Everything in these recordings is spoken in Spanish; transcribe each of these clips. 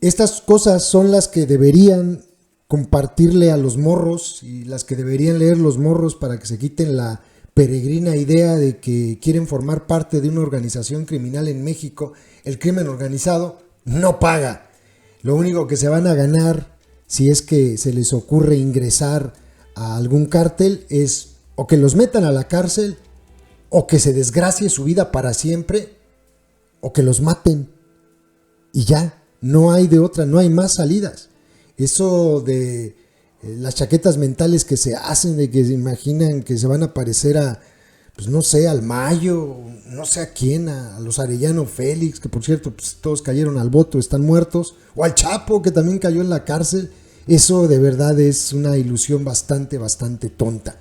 Estas cosas son las que deberían compartirle a los morros y las que deberían leer los morros para que se quiten la peregrina idea de que quieren formar parte de una organización criminal en México. El crimen organizado no paga. Lo único que se van a ganar si es que se les ocurre ingresar a algún cártel es o que los metan a la cárcel, o que se desgracie su vida para siempre, o que los maten. Y ya, no hay de otra, no hay más salidas. Eso de las chaquetas mentales que se hacen, de que se imaginan que se van a parecer a, pues no sé, al Mayo, no sé a quién, a los Arellano Félix, que por cierto pues, todos cayeron al bote, están muertos, o al Chapo, que también cayó en la cárcel. Eso de verdad es una ilusión bastante tonta.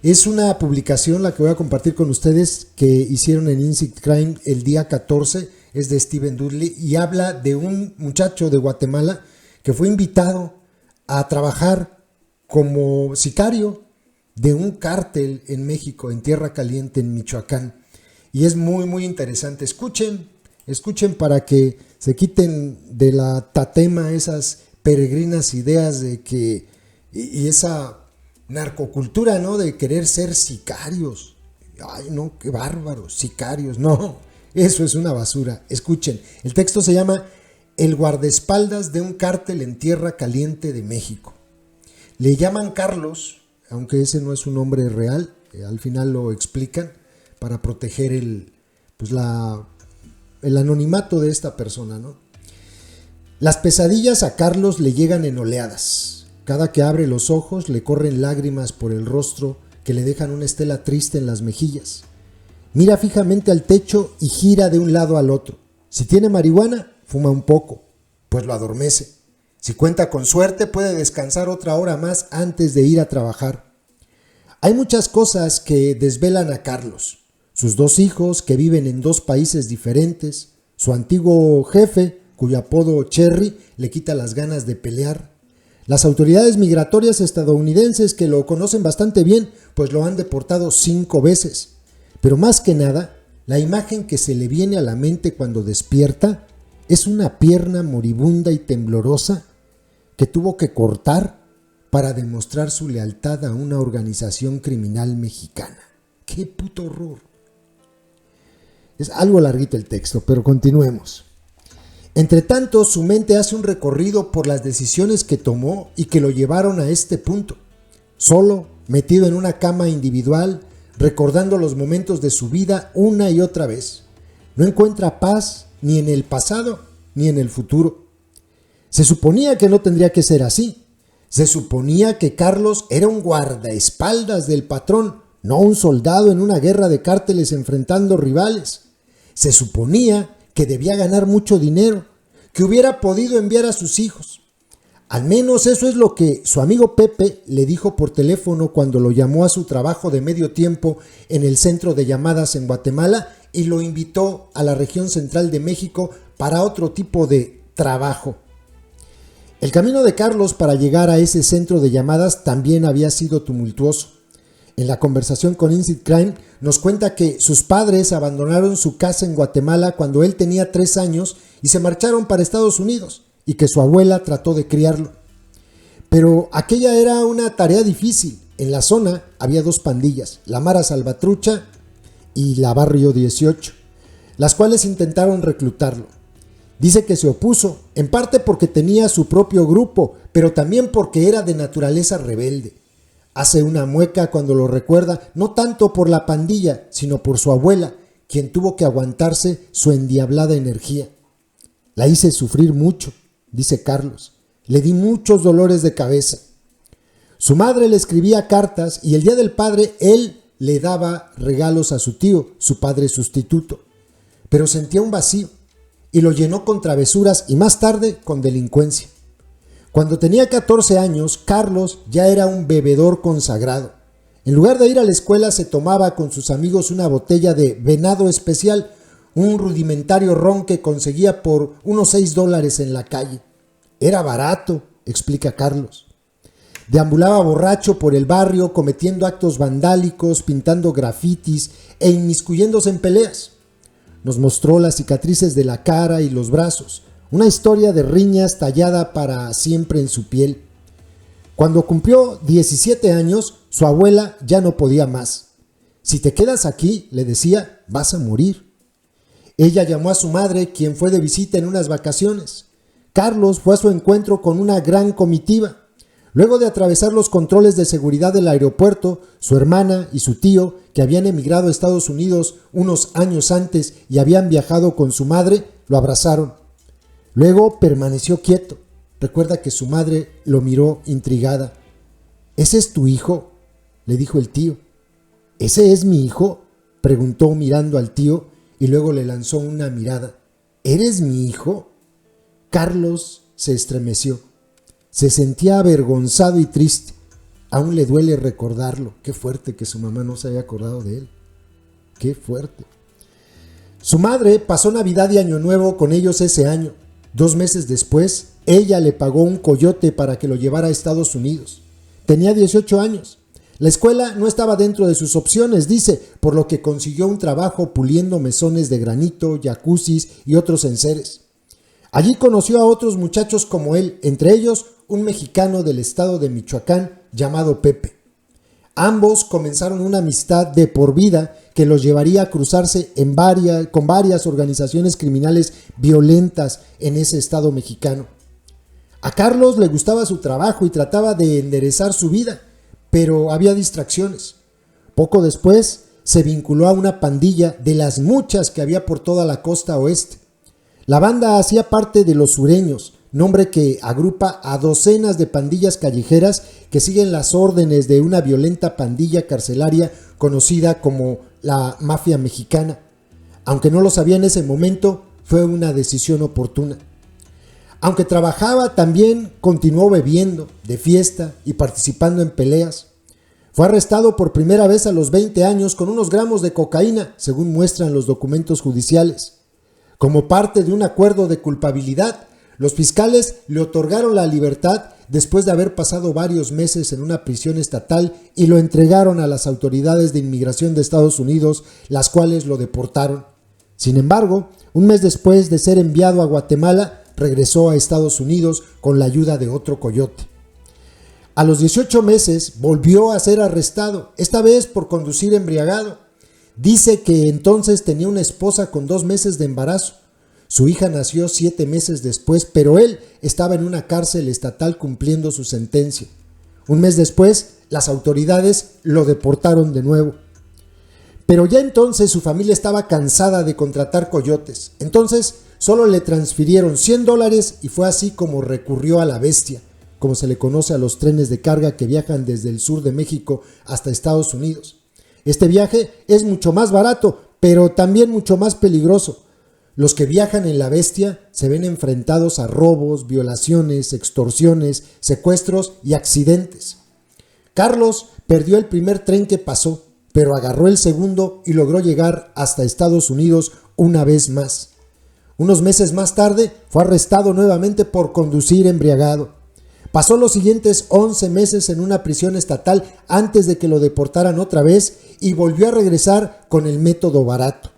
Es una publicación la que voy a compartir con ustedes que hicieron en Inside Crime el día 14, es de Steven Dudley y habla de un muchacho de Guatemala que fue invitado a trabajar como sicario de un cártel en México, en Tierra Caliente, en Michoacán. Y es muy interesante. Escuchen para que se quiten de la tatema esas peregrinas ideas de que, y esa narcocultura, ¿no? De querer ser sicarios. Ay, no, qué bárbaros, sicarios. No, eso es una basura. Escuchen, el texto se llama El guardaespaldas de un cártel en Tierra Caliente de México. Le llaman Carlos, aunque ese no es un nombre real, al final lo explican para proteger el anonimato de esta persona, ¿no? Las pesadillas a Carlos le llegan en oleadas. Cada que abre los ojos le corren lágrimas por el rostro que le dejan una estela triste en las mejillas. Mira fijamente al techo y gira de un lado al otro. Si tiene marihuana, fuma un poco, pues lo adormece. Si cuenta con suerte, puede descansar otra hora más antes de ir a trabajar. Hay muchas cosas que desvelan a Carlos. Sus 2 hijos que viven en 2 países diferentes, su antiguo jefe, cuyo apodo Cherry le quita las ganas de pelear, las autoridades migratorias estadounidenses que lo conocen bastante bien, pues lo han deportado 5 veces. Pero más que nada, la imagen que se le viene a la mente cuando despierta es una pierna moribunda y temblorosa que tuvo que cortar para demostrar su lealtad a una organización criminal mexicana. ¡Qué puto horror! Es algo larguito el texto, pero continuemos. Entre tanto, su mente hace un recorrido por las decisiones que tomó y que lo llevaron a este punto. Solo, metido en una cama individual, recordando los momentos de su vida una y otra vez. No encuentra paz ni en el pasado ni en el futuro. Se suponía que no tendría que ser así. Se suponía que Carlos era un guardaespaldas del patrón, no un soldado en una guerra de cárteles enfrentando rivales. Se suponía que debía ganar mucho dinero, que hubiera podido enviar a sus hijos. Al menos eso es lo que su amigo Pepe le dijo por teléfono cuando lo llamó a su trabajo de medio tiempo en el centro de llamadas en Guatemala y lo invitó a la región central de México para otro tipo de trabajo. El camino de Carlos para llegar a ese centro de llamadas también había sido tumultuoso. En la conversación con Inside Crime nos cuenta que sus padres abandonaron su casa en Guatemala cuando él tenía 3 años y se marcharon para Estados Unidos y que su abuela trató de criarlo. Pero aquella era una tarea difícil. En la zona había 2 pandillas, la Mara Salvatrucha y la Barrio 18, las cuales intentaron reclutarlo. Dice que se opuso, en parte porque tenía su propio grupo, pero también porque era de naturaleza rebelde. Hace una mueca cuando lo recuerda, no tanto por la pandilla, sino por su abuela, quien tuvo que aguantarse su endiablada energía. La hice sufrir mucho, dice Carlos. Le di muchos dolores de cabeza. Su madre le escribía cartas y el día del padre él le daba regalos a su tío, su padre sustituto. Pero sentía un vacío y lo llenó con travesuras y más tarde con delincuencia. Cuando tenía 14 años, Carlos ya era un bebedor consagrado. En lugar de ir a la escuela, se tomaba con sus amigos una botella de Venado Especial, un rudimentario ron que conseguía por unos $6 en la calle. Era barato, explica Carlos. Deambulaba borracho por el barrio, cometiendo actos vandálicos, pintando grafitis e inmiscuyéndose en peleas. Nos mostró las cicatrices de la cara y los brazos, una historia de riñas tallada para siempre en su piel. Cuando cumplió 17 años, su abuela ya no podía más. Si te quedas aquí, le decía, vas a morir. Ella llamó a su madre, quien fue de visita en unas vacaciones. Carlos fue a su encuentro con una gran comitiva. Luego de atravesar los controles de seguridad del aeropuerto, su hermana y su tío, que habían emigrado a Estados Unidos unos años antes y habían viajado con su madre, lo abrazaron. Luego permaneció quieto. Recuerda que su madre lo miró intrigada. ¿Ese es tu hijo?, le dijo el tío. ¿Ese es mi hijo?, preguntó mirando al tío y luego le lanzó una mirada. ¿Eres mi hijo? Carlos se estremeció. Se sentía avergonzado y triste. Aún le duele recordarlo. Qué fuerte que su mamá no se haya acordado de él. Qué fuerte. Su madre pasó Navidad y Año Nuevo con ellos ese año. 2 meses después, ella le pagó un coyote para que lo llevara a Estados Unidos. Tenía 18 años. La escuela no estaba dentro de sus opciones, dice, por lo que consiguió un trabajo puliendo mesones de granito, jacuzzis y otros enseres. Allí conoció a otros muchachos como él, entre ellos un mexicano del estado de Michoacán llamado Pepe. Ambos comenzaron una amistad de por vida que los llevaría a cruzarse con varias organizaciones criminales violentas en ese estado mexicano. A Carlos le gustaba su trabajo y trataba de enderezar su vida, pero había distracciones. Poco después se vinculó a una pandilla de las muchas que había por toda la costa oeste. La banda hacía parte de los Sureños, nombre que agrupa a docenas de pandillas callejeras que siguen las órdenes de una violenta pandilla carcelaria conocida como la mafia mexicana. Aunque no lo sabía en ese momento, fue una decisión oportuna. Aunque trabajaba, también continuó bebiendo, de fiesta y participando en peleas. Fue arrestado por primera vez a los 20 años con unos gramos de cocaína, según muestran los documentos judiciales. Como parte de un acuerdo de culpabilidad, los fiscales le otorgaron la libertad después de haber pasado varios meses en una prisión estatal y lo entregaron a las autoridades de inmigración de Estados Unidos, las cuales lo deportaron. Sin embargo, un mes después de ser enviado a Guatemala, regresó a Estados Unidos con la ayuda de otro coyote. A los 18 meses volvió a ser arrestado, esta vez por conducir embriagado. Dice que entonces tenía una esposa con 2 meses de embarazo. Su hija nació 7 meses después, pero él estaba en una cárcel estatal cumpliendo su sentencia. Un mes después, las autoridades lo deportaron de nuevo. Pero ya entonces su familia estaba cansada de contratar coyotes. Entonces solo le transfirieron $100 y fue así como recurrió a la bestia, como se le conoce a los trenes de carga que viajan desde el sur de México hasta Estados Unidos. Este viaje es mucho más barato, pero también mucho más peligroso. Los que viajan en la bestia se ven enfrentados a robos, violaciones, extorsiones, secuestros y accidentes. Carlos perdió el primer tren que pasó, pero agarró el segundo y logró llegar hasta Estados Unidos una vez más. Unos meses más tarde fue arrestado nuevamente por conducir embriagado. Pasó los siguientes 11 meses en una prisión estatal antes de que lo deportaran otra vez y volvió a regresar con el método barato.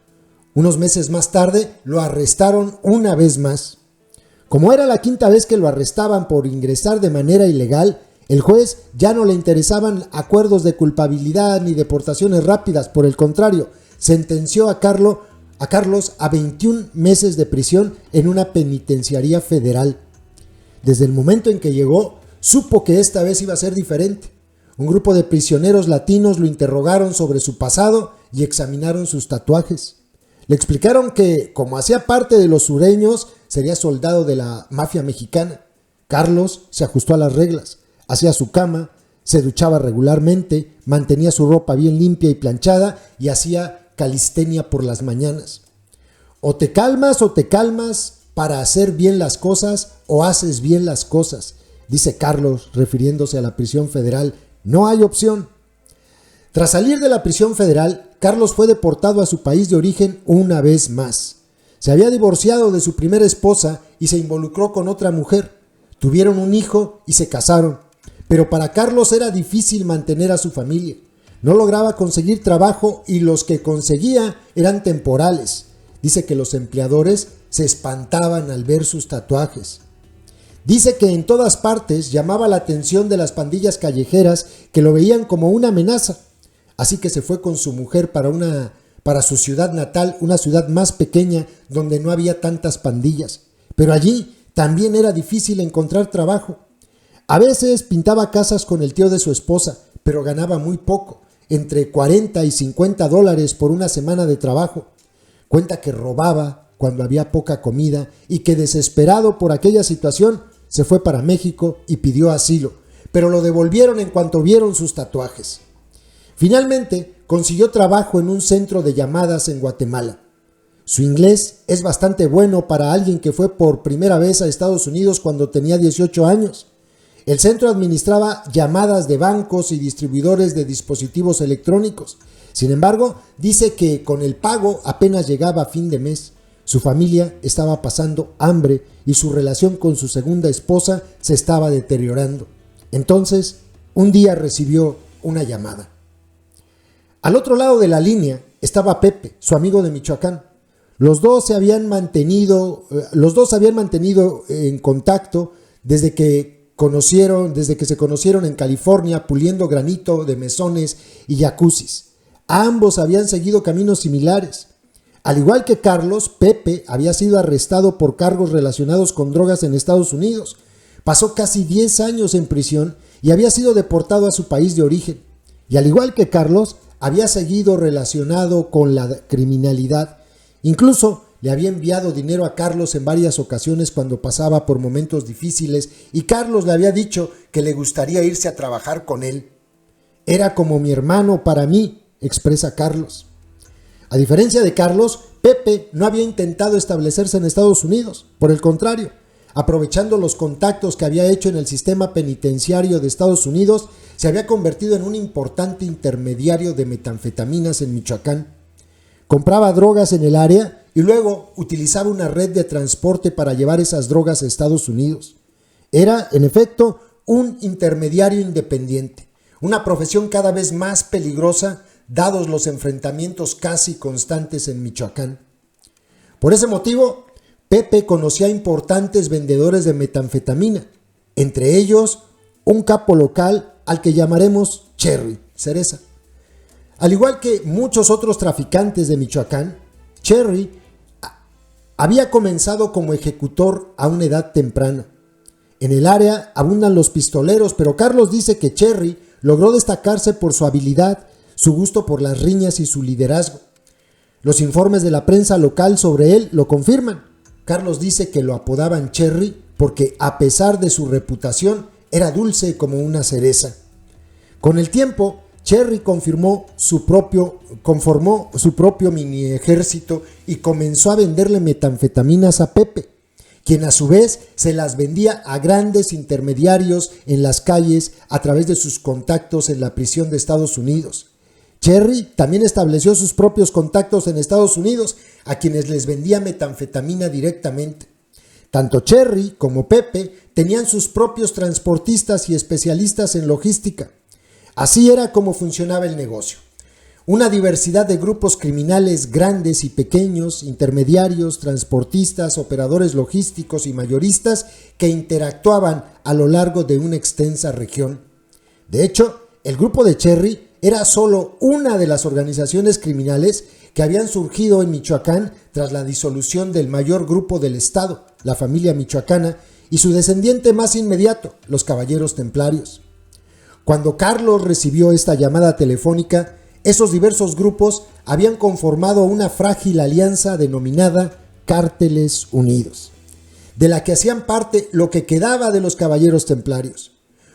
Unos meses más tarde lo arrestaron una vez más. Como era la 5ª vez que lo arrestaban por ingresar de manera ilegal, el juez ya no le interesaban acuerdos de culpabilidad ni deportaciones rápidas. Por el contrario, sentenció a Carlos a 21 meses de prisión en una penitenciaría federal. Desde el momento en que llegó, supo que esta vez iba a ser diferente. Un grupo de prisioneros latinos lo interrogaron sobre su pasado y examinaron sus tatuajes. Le explicaron que, como hacía parte de los sureños, sería soldado de la mafia mexicana. Carlos se ajustó a las reglas, hacía su cama, se duchaba regularmente, mantenía su ropa bien limpia y planchada y hacía calistenia por las mañanas. O te calmas para hacer bien las cosas o haces bien las cosas, dice Carlos, refiriéndose a la prisión federal. No hay opción. Tras salir de la prisión federal, Carlos fue deportado a su país de origen una vez más. Se había divorciado de su primera esposa y se involucró con otra mujer. Tuvieron un hijo y se casaron. Pero para Carlos era difícil mantener a su familia. No lograba conseguir trabajo y los que conseguía eran temporales. Dice que los empleadores se espantaban al ver sus tatuajes. Dice que en todas partes llamaba la atención de las pandillas callejeras que lo veían como una amenaza. Así que se fue con su mujer para su ciudad natal, una ciudad más pequeña donde no había tantas pandillas. Pero allí también era difícil encontrar trabajo. A veces pintaba casas con el tío de su esposa, pero ganaba muy poco, entre 40 y 50 dólares por una semana de trabajo. Cuenta que robaba cuando había poca comida y que desesperado por aquella situación se fue para México y pidió asilo, pero lo devolvieron en cuanto vieron sus tatuajes. Finalmente consiguió trabajo en un centro de llamadas en Guatemala. Su inglés es bastante bueno para alguien que fue por primera vez a Estados Unidos cuando tenía 18 años. El centro administraba llamadas de bancos y distribuidores de dispositivos electrónicos. Sin embargo, dice que con el pago apenas llegaba a fin de mes. Su familia estaba pasando hambre y su relación con su segunda esposa se estaba deteriorando. Entonces, un día recibió una llamada. Al otro lado de la línea estaba Pepe, su amigo de Michoacán. Los dos se habían mantenido en contacto desde que se conocieron en California puliendo granito de mesones y jacuzzis. Ambos habían seguido caminos similares. Al igual que Carlos, Pepe había sido arrestado por cargos relacionados con drogas en Estados Unidos. Pasó casi 10 años en prisión y había sido deportado a su país de origen. Y al igual que Carlos, había seguido relacionado con la criminalidad. Incluso le había enviado dinero a Carlos en varias ocasiones cuando pasaba por momentos difíciles y Carlos le había dicho que le gustaría irse a trabajar con él. Era como mi hermano para mí, expresa Carlos. A diferencia de Carlos, Pepe no había intentado establecerse en Estados Unidos. Por el contrario, aprovechando los contactos que había hecho en el sistema penitenciario de Estados Unidos, se había convertido en un importante intermediario de metanfetaminas en Michoacán. Compraba drogas en el área y luego utilizaba una red de transporte para llevar esas drogas a Estados Unidos. Era, en efecto, un intermediario independiente, una profesión cada vez más peligrosa dados los enfrentamientos casi constantes en Michoacán. Por ese motivo, Pepe conocía a importantes vendedores de metanfetamina, entre ellos un capo local al que llamaremos Cherry, Cereza. Al igual que muchos otros traficantes de Michoacán, Cherry había comenzado como ejecutor a una edad temprana. En el área abundan los pistoleros, pero Carlos dice que Cherry logró destacarse por su habilidad, su gusto por las riñas y su liderazgo. Los informes de la prensa local sobre él lo confirman. Carlos dice que lo apodaban Cherry porque, a pesar de su reputación, era dulce como una cereza. Con el tiempo, Cherry conformó su propio mini ejército y comenzó a venderle metanfetaminas a Pepe, quien a su vez se las vendía a grandes intermediarios en las calles a través de sus contactos en la prisión de Estados Unidos. Cherry también estableció sus propios contactos en Estados Unidos, a quienes les vendía metanfetamina directamente. Tanto Cherry como Pepe tenían sus propios transportistas y especialistas en logística. Así era como funcionaba el negocio. Una diversidad de grupos criminales grandes y pequeños, intermediarios, transportistas, operadores logísticos y mayoristas que interactuaban a lo largo de una extensa región. De hecho, el grupo de Cherry era solo una de las organizaciones criminales que habían surgido en Michoacán tras la disolución del mayor grupo del estado, la familia michoacana, y su descendiente más inmediato, los Caballeros Templarios. Cuando Carlos recibió esta llamada telefónica, esos diversos grupos habían conformado una frágil alianza denominada Cárteles Unidos, de la que hacían parte lo que quedaba de los Caballeros Templarios.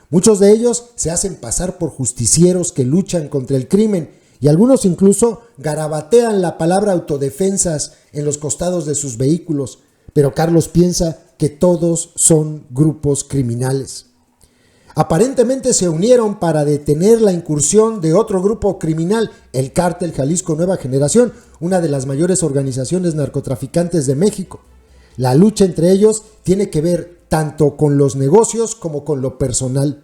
Muchos de ellos se hacen pasar por justicieros que luchan contra el crimen y algunos incluso garabatean la palabra autodefensas en los costados de sus vehículos, pero Carlos piensa que todos son grupos criminales. Aparentemente se unieron para detener la incursión de otro grupo criminal, el Cártel Jalisco Nueva Generación, una de las mayores organizaciones narcotraficantes de México. La lucha entre ellos tiene que ver tanto con los negocios como con lo personal.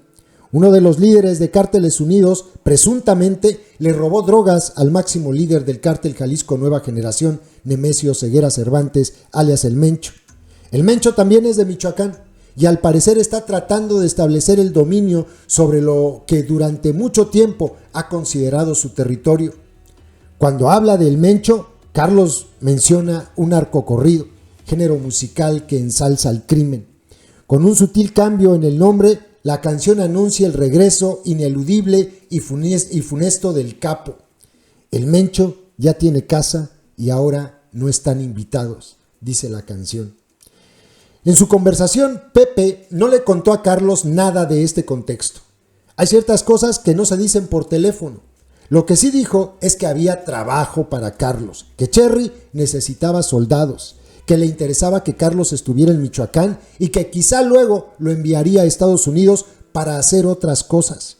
Uno de los líderes de Cárteles Unidos presuntamente le robó drogas al máximo líder del cártel Jalisco Nueva Generación, Nemesio Ceguera Cervantes, alias El Mencho. El Mencho también es de Michoacán y al parecer está tratando de establecer el dominio sobre lo que durante mucho tiempo ha considerado su territorio. Cuando habla del Mencho, Carlos menciona un narcocorrido, género musical que ensalza el crimen. Con un sutil cambio en el nombre, la canción anuncia el regreso ineludible y funesto del capo. El Mencho ya tiene casa y ahora no están invitados, dice la canción. En su conversación, Pepe no le contó a Carlos nada de este contexto. Hay ciertas cosas que no se dicen por teléfono. Lo que sí dijo es que había trabajo para Carlos, que Cherry necesitaba soldados, que le interesaba que Carlos estuviera en Michoacán y que quizá luego lo enviaría a Estados Unidos para hacer otras cosas.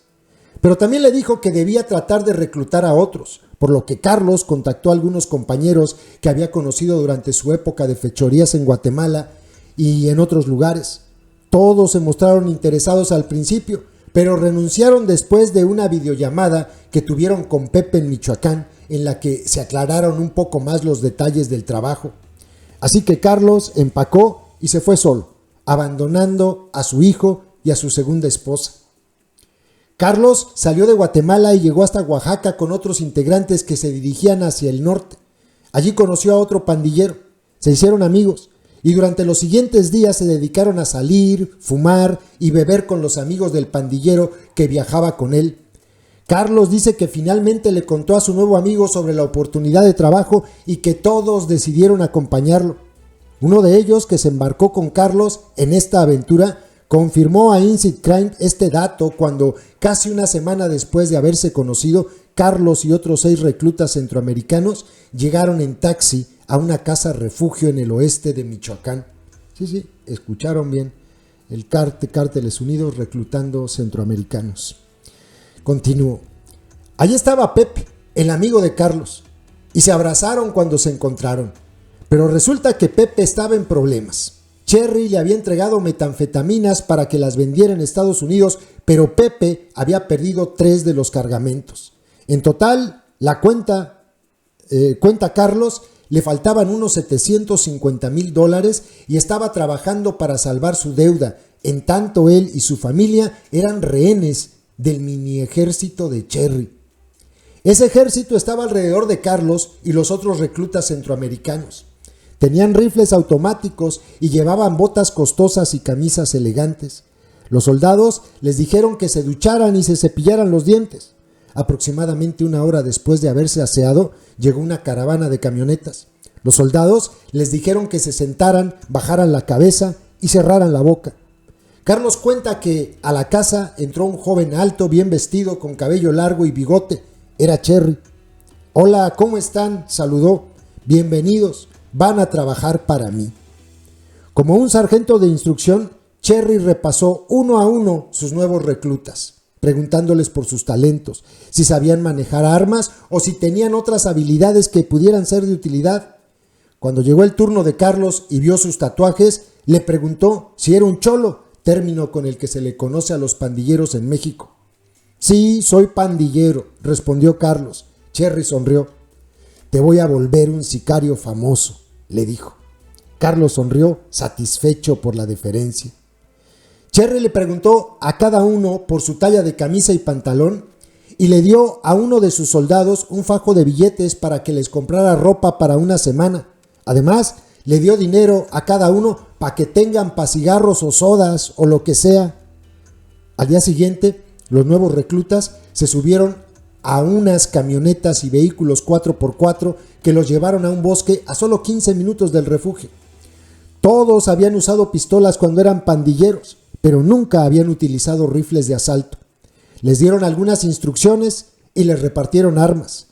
Pero también le dijo que debía tratar de reclutar a otros, por lo que Carlos contactó a algunos compañeros que había conocido durante su época de fechorías en Guatemala y en otros lugares. Todos se mostraron interesados al principio, pero renunciaron después de una videollamada que tuvieron con Pepe en Michoacán, en la que se aclararon un poco más los detalles del trabajo. Así que Carlos empacó y se fue solo, abandonando a su hijo y a su segunda esposa. Carlos salió de Guatemala y llegó hasta Oaxaca con otros integrantes que se dirigían hacia el norte. Allí conoció a otro pandillero, se hicieron amigos y durante los siguientes días se dedicaron a salir, fumar y beber con los amigos del pandillero que viajaba con él. Carlos dice que finalmente le contó a su nuevo amigo sobre la oportunidad de trabajo y que todos decidieron acompañarlo. Uno de ellos, que se embarcó con Carlos en esta aventura, confirmó a Inside Crime este dato cuando, casi una semana después de haberse conocido, Carlos y otros 6 reclutas centroamericanos llegaron en taxi a una casa refugio en el oeste de Michoacán. Sí, escucharon bien. El Cárteles Unidos reclutando centroamericanos. Continuó. Allí estaba Pepe, el amigo de Carlos, y se abrazaron cuando se encontraron. Pero resulta que Pepe estaba en problemas. Cherry le había entregado metanfetaminas para que las vendiera en Estados Unidos, pero Pepe había perdido 3 de los cargamentos. En total, la cuenta Carlos, le faltaban unos $750,000 y estaba trabajando para salvar su deuda, en tanto él y su familia eran rehenes del mini ejército de Cherry. Ese ejército estaba alrededor de Carlos y los otros reclutas centroamericanos. Tenían rifles automáticos y llevaban botas costosas y camisas elegantes. Los soldados les dijeron que se ducharan y se cepillaran los dientes. Aproximadamente 1 hora después de haberse aseado, llegó una caravana de camionetas. Los soldados les dijeron que se sentaran, bajaran la cabeza y cerraran la boca. Carlos cuenta que a la casa entró un joven alto, bien vestido, con cabello largo y bigote. Era Cherry. «Hola, ¿cómo están?», saludó. «Bienvenidos, van a trabajar para mí». Como un sargento de instrucción, Cherry repasó uno a uno sus nuevos reclutas, preguntándoles por sus talentos, si sabían manejar armas o si tenían otras habilidades que pudieran ser de utilidad. Cuando llegó el turno de Carlos y vio sus tatuajes, le preguntó si era un cholo, término con el que se le conoce a los pandilleros en México. «Sí, soy pandillero», respondió Carlos. Cherry sonrió. «Te voy a volver un sicario famoso», le dijo. Carlos sonrió, satisfecho por la deferencia. Cherry le preguntó a cada uno por su talla de camisa y pantalón y le dio a uno de sus soldados un fajo de billetes para que les comprara ropa para una semana. Además, le dio dinero a cada uno para que tengan pa' cigarros o sodas o lo que sea. Al día siguiente, los nuevos reclutas se subieron a unas camionetas y vehículos 4x4 que los llevaron a un bosque a solo 15 minutos del refugio. Todos habían usado pistolas cuando eran pandilleros, pero nunca habían utilizado rifles de asalto. Les dieron algunas instrucciones y les repartieron armas.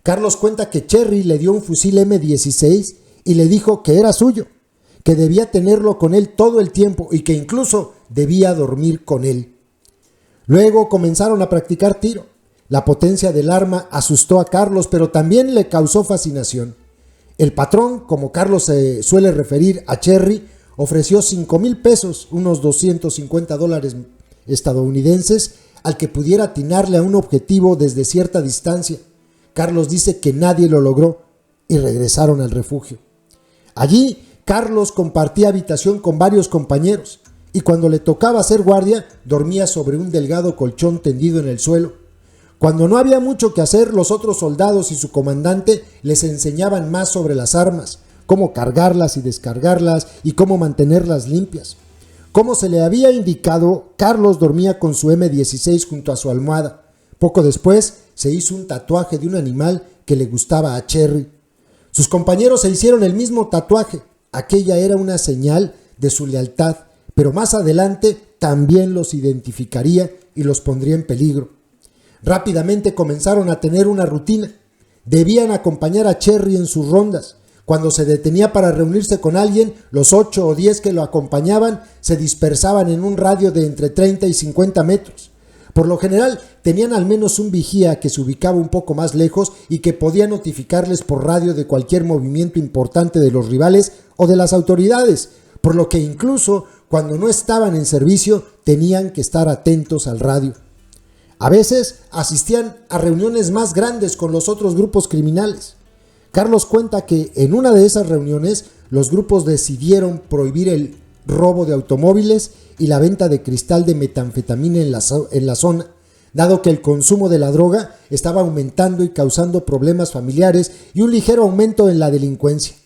Carlos cuenta que Cherry le dio un fusil M16 y le dijo que era suyo, que debía tenerlo con él todo el tiempo y que incluso debía dormir con él. Luego comenzaron a practicar tiro. La potencia del arma asustó a Carlos, pero también le causó fascinación. El patrón, como Carlos se suele referir a Cherry, ofreció $5,000, unos $250 estadounidenses, al que pudiera atinarle a un objetivo desde cierta distancia. Carlos dice que nadie lo logró y regresaron al refugio. Allí, Carlos compartía habitación con varios compañeros y cuando le tocaba hacer guardia, dormía sobre un delgado colchón tendido en el suelo. Cuando no había mucho que hacer, los otros soldados y su comandante les enseñaban más sobre las armas, cómo cargarlas y descargarlas y cómo mantenerlas limpias. Como se le había indicado, Carlos dormía con su M16 junto a su almohada. Poco después se hizo un tatuaje de un animal que le gustaba a Cherry. Sus compañeros se hicieron el mismo tatuaje. Aquella era una señal de su lealtad, pero más adelante también los identificaría y los pondría en peligro. Rápidamente comenzaron a tener una rutina. Debían acompañar a Cherry en sus rondas. Cuando se detenía para reunirse con alguien, los 8 o 10 que lo acompañaban se dispersaban en un radio de entre 30 y 50 metros. Por lo general, tenían al menos un vigía que se ubicaba un poco más lejos y que podía notificarles por radio de cualquier movimiento importante de los rivales o de las autoridades, por lo que incluso cuando no estaban en servicio tenían que estar atentos al radio. A veces asistían a reuniones más grandes con los otros grupos criminales. Carlos cuenta que en una de esas reuniones los grupos decidieron prohibir el robo de automóviles y la venta de cristal de metanfetamina en la zona, dado que el consumo de la droga estaba aumentando y causando problemas familiares y un ligero aumento en la delincuencia.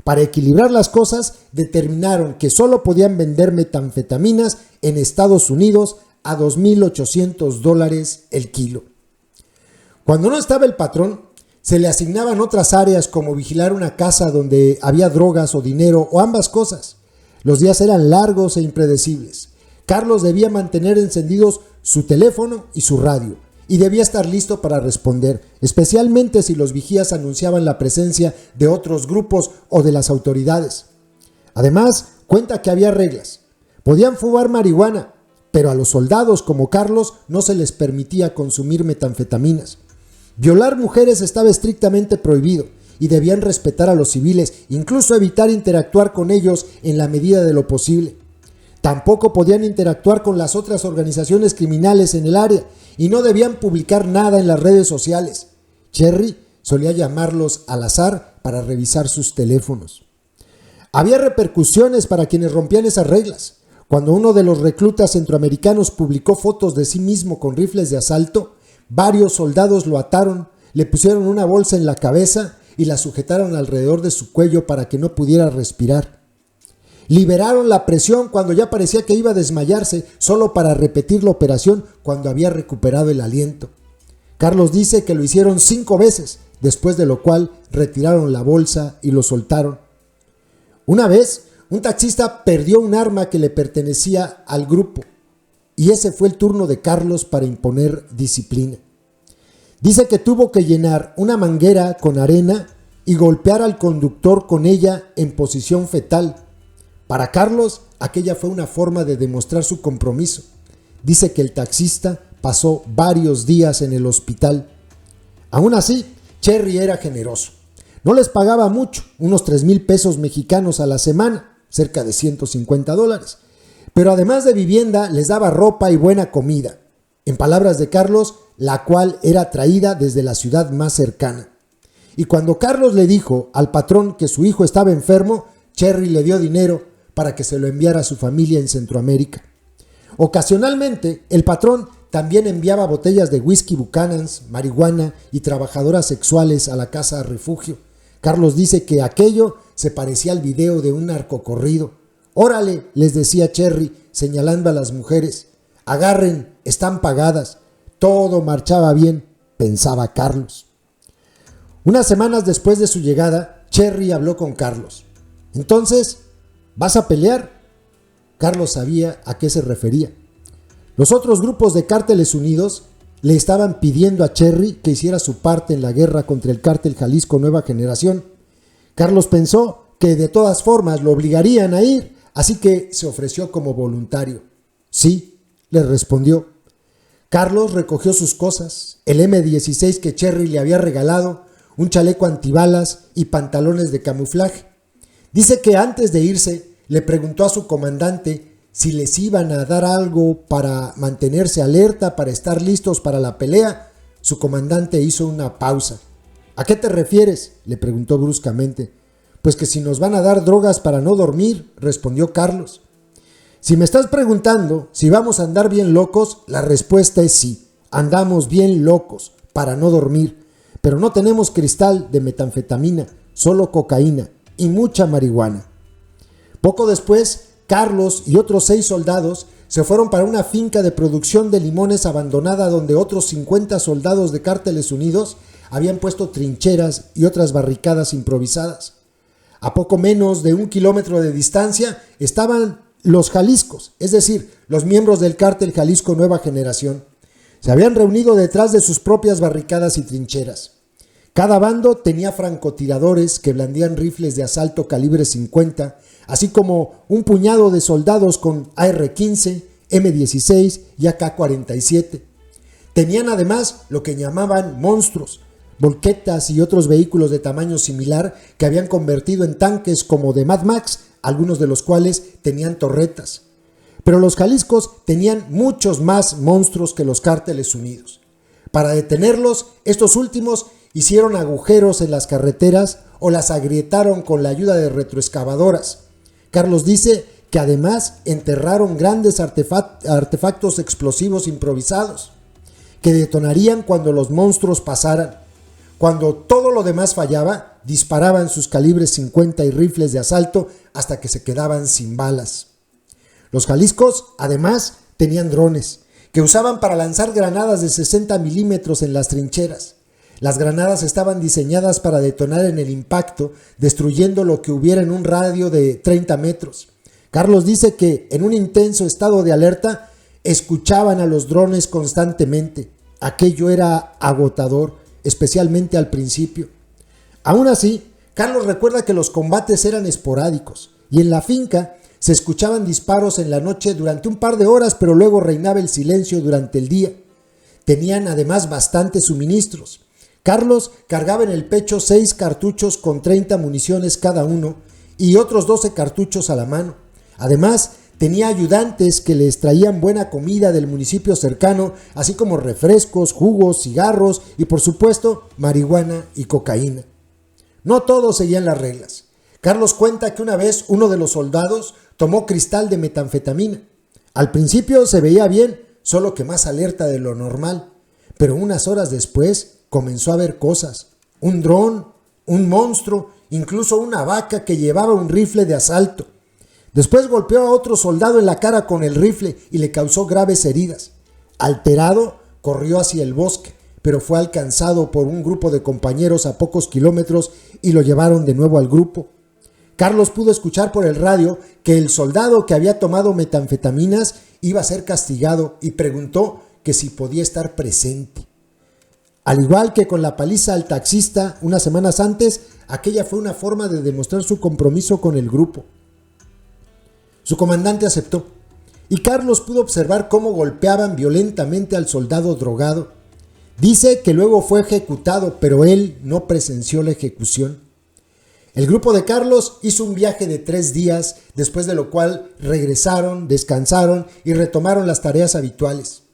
Para equilibrar las cosas, determinaron que solo podían vender metanfetaminas en Estados Unidos a $2,800 el kilo. Cuando no estaba el patrón, se le asignaban otras áreas como vigilar una casa donde había drogas o dinero o ambas cosas. Los días eran largos e impredecibles. Carlos debía mantener encendidos su teléfono y su radio y debía estar listo para responder, especialmente si los vigías anunciaban la presencia de otros grupos o de las autoridades. Además, cuenta que había reglas. Podían fumar marihuana, pero a los soldados como Carlos no se les permitía consumir metanfetaminas. Violar mujeres estaba estrictamente prohibido y debían respetar a los civiles, incluso evitar interactuar con ellos en la medida de lo posible. Tampoco podían interactuar con las otras organizaciones criminales en el área y no debían publicar nada en las redes sociales. Cherry solía llamarlos al azar para revisar sus teléfonos. Había repercusiones para quienes rompían esas reglas. Cuando uno de los reclutas centroamericanos publicó fotos de sí mismo con rifles de asalto, varios soldados lo ataron, le pusieron una bolsa en la cabeza y la sujetaron alrededor de su cuello para que no pudiera respirar. Liberaron la presión cuando ya parecía que iba a desmayarse, solo para repetir la operación cuando había recuperado el aliento. Carlos dice que lo hicieron 5 veces, después de lo cual retiraron la bolsa y lo soltaron. Una vez, un taxista perdió un arma que le pertenecía al grupo y ese fue el turno de Carlos para imponer disciplina. Dice que tuvo que llenar una manguera con arena y golpear al conductor con ella en posición fetal. Para Carlos, aquella fue una forma de demostrar su compromiso. Dice que el taxista pasó varios días en el hospital. Aún así, Cherry era generoso. No les pagaba mucho, unos 3,000 pesos mexicanos a la semana, cerca de $150. Pero además de vivienda, les daba ropa y buena comida. En palabras de Carlos, la cual era traída desde la ciudad más cercana. Y cuando Carlos le dijo al patrón que su hijo estaba enfermo, Cherry le dio dinero para que se lo enviara a su familia en Centroamérica. Ocasionalmente, el patrón también enviaba botellas de whisky Buchanan's, marihuana y trabajadoras sexuales a la casa refugio. Carlos dice que aquello se parecía al video de un narcocorrido. «Órale», les decía Cherry, señalando a las mujeres. «Agarren, están pagadas». Todo marchaba bien, pensaba Carlos. Unas semanas después de su llegada, Cherry habló con Carlos. «Entonces, ¿vas a pelear?». Carlos sabía a qué se refería. Los otros grupos de cárteles unidos le estaban pidiendo a Cherry que hiciera su parte en la guerra contra el cártel Jalisco Nueva Generación. Carlos pensó que de todas formas lo obligarían a ir, así que se ofreció como voluntario. «Sí», le respondió. Carlos recogió sus cosas, el M16 que Cherry le había regalado, un chaleco antibalas y pantalones de camuflaje. Dice que antes de irse le preguntó a su comandante si les iban a dar algo para mantenerse alerta, para estar listos para la pelea, su comandante hizo una pausa. ¿A qué te refieres?, le preguntó bruscamente. Pues que si nos van a dar drogas para no dormir, respondió Carlos. Si me estás preguntando si vamos a andar bien locos, la respuesta es sí. Andamos bien locos para no dormir, pero no tenemos cristal de metanfetamina, solo cocaína y mucha marihuana. Poco después, Carlos y otros 6 soldados se fueron para una finca de producción de limones abandonada donde otros 50 soldados de Cárteles Unidos habían puesto trincheras y otras barricadas improvisadas. A poco menos de 1 kilómetro de distancia estaban los Jaliscos, es decir, los miembros del cártel Jalisco Nueva Generación. Se habían reunido detrás de sus propias barricadas y trincheras. Cada bando tenía francotiradores que blandían rifles de asalto calibre 50, así como un puñado de soldados con AR-15, M16 y AK-47. Tenían además lo que llamaban monstruos, volquetas y otros vehículos de tamaño similar que habían convertido en tanques como de Mad Max, algunos de los cuales tenían torretas. Pero los Jaliscos tenían muchos más monstruos que los Cárteles Unidos. Para detenerlos, estos últimos hicieron agujeros en las carreteras o las agrietaron con la ayuda de retroexcavadoras. Carlos dice que además enterraron grandes artefactos explosivos improvisados que detonarían cuando los monstruos pasaran. Cuando todo lo demás fallaba, disparaban sus calibres 50 y rifles de asalto hasta que se quedaban sin balas. Los Jaliscos, además, tenían drones que usaban para lanzar granadas de 60 milímetros en las trincheras. Las granadas estaban diseñadas para detonar en el impacto, destruyendo lo que hubiera en un radio de 30 metros. Carlos dice que, en un intenso estado de alerta, escuchaban a los drones constantemente. Aquello era agotador, especialmente al principio. Aún así, Carlos recuerda que los combates eran esporádicos y en la finca se escuchaban disparos en la noche durante un par de horas, pero luego reinaba el silencio durante el día. Tenían además bastantes suministros. Carlos cargaba en el pecho 6 cartuchos con 30 municiones cada uno y otros 12 cartuchos a la mano. Además, tenía ayudantes que les traían buena comida del municipio cercano, así como refrescos, jugos, cigarros y por supuesto marihuana y cocaína. No todos seguían las reglas. Carlos cuenta que una vez uno de los soldados tomó cristal de metanfetamina. Al principio se veía bien, solo que más alerta de lo normal, pero unas horas después comenzó a ver cosas, un dron, un monstruo, incluso una vaca que llevaba un rifle de asalto. Después golpeó a otro soldado en la cara con el rifle y le causó graves heridas. Alterado, corrió hacia el bosque, pero fue alcanzado por un grupo de compañeros a pocos kilómetros y lo llevaron de nuevo al grupo. Carlos pudo escuchar por el radio que el soldado que había tomado metanfetaminas iba a ser castigado y preguntó que si podía estar presente. Al igual que con la paliza al taxista unas semanas antes, aquella fue una forma de demostrar su compromiso con el grupo. Su comandante aceptó, y Carlos pudo observar cómo golpeaban violentamente al soldado drogado. Dice que luego fue ejecutado, pero él no presenció la ejecución. El grupo de Carlos hizo un viaje de 3 días, después de lo cual regresaron, descansaron y retomaron las tareas habituales.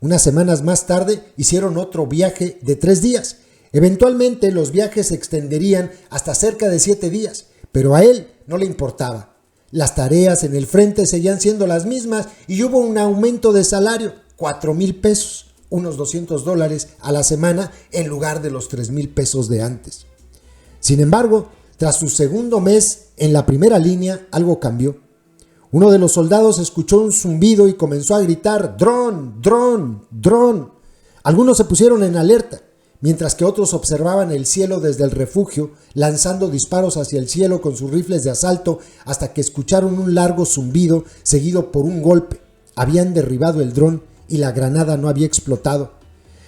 Unas semanas más tarde hicieron otro viaje de 3 días. Eventualmente los viajes se extenderían hasta cerca de 7 días, pero a él no le importaba. Las tareas en el frente seguían siendo las mismas y hubo un aumento de salario, 4,000 pesos, unos $200 a la semana en lugar de los 3,000 pesos de antes. Sin embargo, tras su segundo mes en la primera línea, algo cambió. Uno de los soldados escuchó un zumbido y comenzó a gritar «¡Dron! ¡Dron! ¡Dron!». Algunos se pusieron en alerta, mientras que otros observaban el cielo desde el refugio, lanzando disparos hacia el cielo con sus rifles de asalto hasta que escucharon un largo zumbido seguido por un golpe. Habían derribado el dron y la granada no había explotado.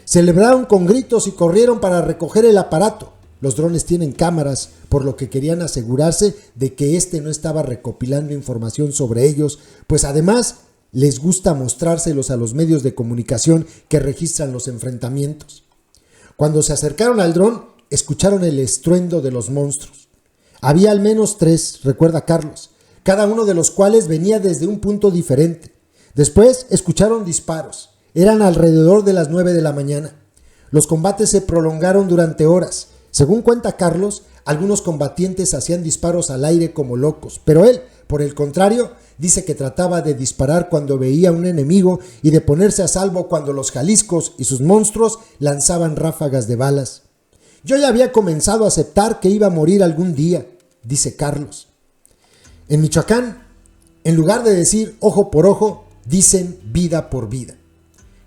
Celebraron con gritos y corrieron para recoger el aparato. Los drones tienen cámaras, por lo que querían asegurarse de que este no estaba recopilando información sobre ellos, pues además les gusta mostrárselos a los medios de comunicación que registran los enfrentamientos. Cuando se acercaron al dron, escucharon el estruendo de los monstruos. Había al menos 3, recuerda Carlos. cada uno de los cuales venía desde un punto diferente. Después escucharon disparos. Eran alrededor de las 9 de la mañana. Los combates se prolongaron durante horas. Según cuenta Carlos, algunos combatientes hacían disparos al aire como locos, pero él, por el contrario, dice que trataba de disparar cuando veía un enemigo y de ponerse a salvo cuando los Jaliscos y sus monstruos lanzaban ráfagas de balas. Yo ya había comenzado a aceptar que iba a morir algún día, dice Carlos. En Michoacán, en lugar de decir ojo por ojo, dicen vida por vida.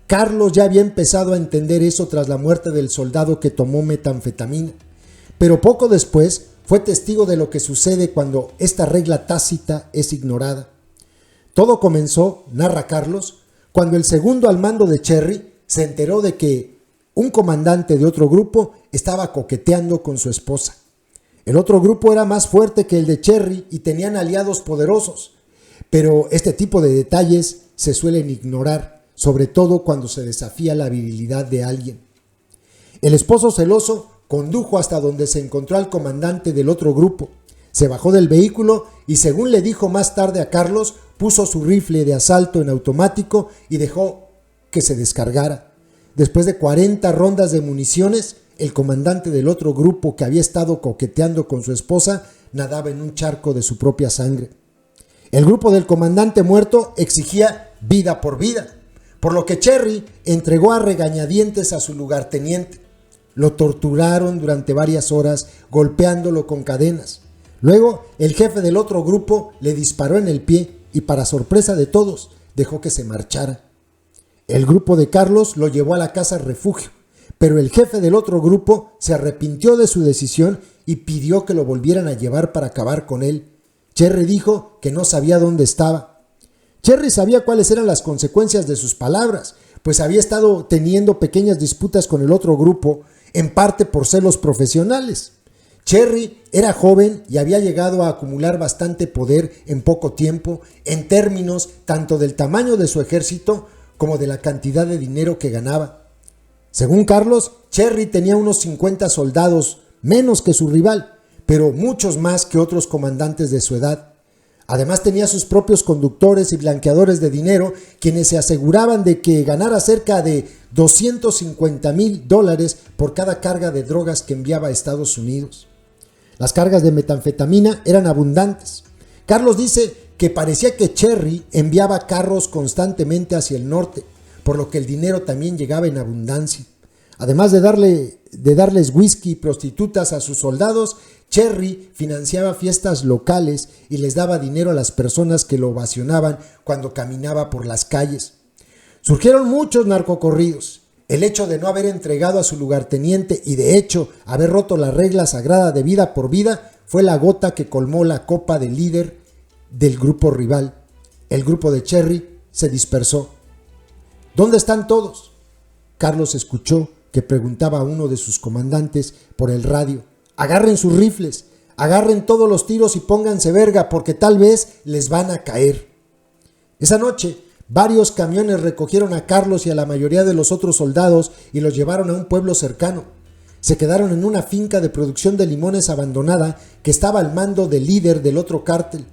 Carlos ya había empezado a entender eso tras la muerte del soldado que tomó metanfetamina, pero poco después fue testigo de lo que sucede cuando esta regla tácita es ignorada. Todo comenzó, narra Carlos, cuando el segundo al mando de Cherry se enteró de que un comandante de otro grupo estaba coqueteando con su esposa. El otro grupo era más fuerte que el de Cherry y tenían aliados poderosos, pero este tipo de detalles se suelen ignorar, sobre todo cuando se desafía la virilidad de alguien. El esposo celoso condujo hasta donde se encontró al comandante del otro grupo, se bajó del vehículo y, según le dijo más tarde a Carlos, puso su rifle de asalto en automático y dejó que se descargara. Después de 40 rondas de municiones, el comandante del otro grupo que había estado coqueteando con su esposa nadaba en un charco de su propia sangre. El grupo del comandante muerto exigía vida por vida, por lo que Cherry entregó a regañadientes a su lugarteniente. Lo torturaron durante varias horas, golpeándolo con cadenas. Luego, el jefe del otro grupo le disparó en el pie y, para sorpresa de todos, dejó que se marchara. El grupo de Carlos lo llevó a la casa refugio, pero el jefe del otro grupo se arrepintió de su decisión y pidió que lo volvieran a llevar para acabar con él. Cherry dijo que no sabía dónde estaba. Cherry sabía cuáles eran las consecuencias de sus palabras, pues había estado teniendo pequeñas disputas con el otro grupo, en parte por celos profesionales. Cherry era joven y había llegado a acumular bastante poder en poco tiempo, en términos tanto del tamaño de su ejército como de la cantidad de dinero que ganaba. Según Carlos, Cherry tenía unos 50 soldados, menos que su rival, pero muchos más que otros comandantes de su edad. Además tenía sus propios conductores y blanqueadores de dinero, quienes se aseguraban de que ganara cerca de $250,000 por cada carga de drogas que enviaba a Estados Unidos. Las cargas de metanfetamina eran abundantes. Carlos dice que parecía que Cherry enviaba carros constantemente hacia el norte, por lo que el dinero también llegaba en abundancia. Además de darles whisky y prostitutas a sus soldados, Cherry financiaba fiestas locales y les daba dinero a las personas que lo ovacionaban cuando caminaba por las calles. Surgieron muchos narcocorridos. El hecho de no haber entregado a su lugarteniente y de hecho haber roto la regla sagrada de vida por vida fue la gota que colmó la copa del líder del grupo rival. El grupo de Cherry se dispersó. ¿Dónde están todos? Carlos escuchó que preguntaba a uno de sus comandantes por el radio. Agarren sus rifles, agarren todos los tiros y pónganse verga porque tal vez les van a caer. Esa noche, varios camiones recogieron a Carlos y a la mayoría de los otros soldados y los llevaron a un pueblo cercano. Se quedaron en una finca de producción de limones abandonada que estaba al mando del líder del otro cártel.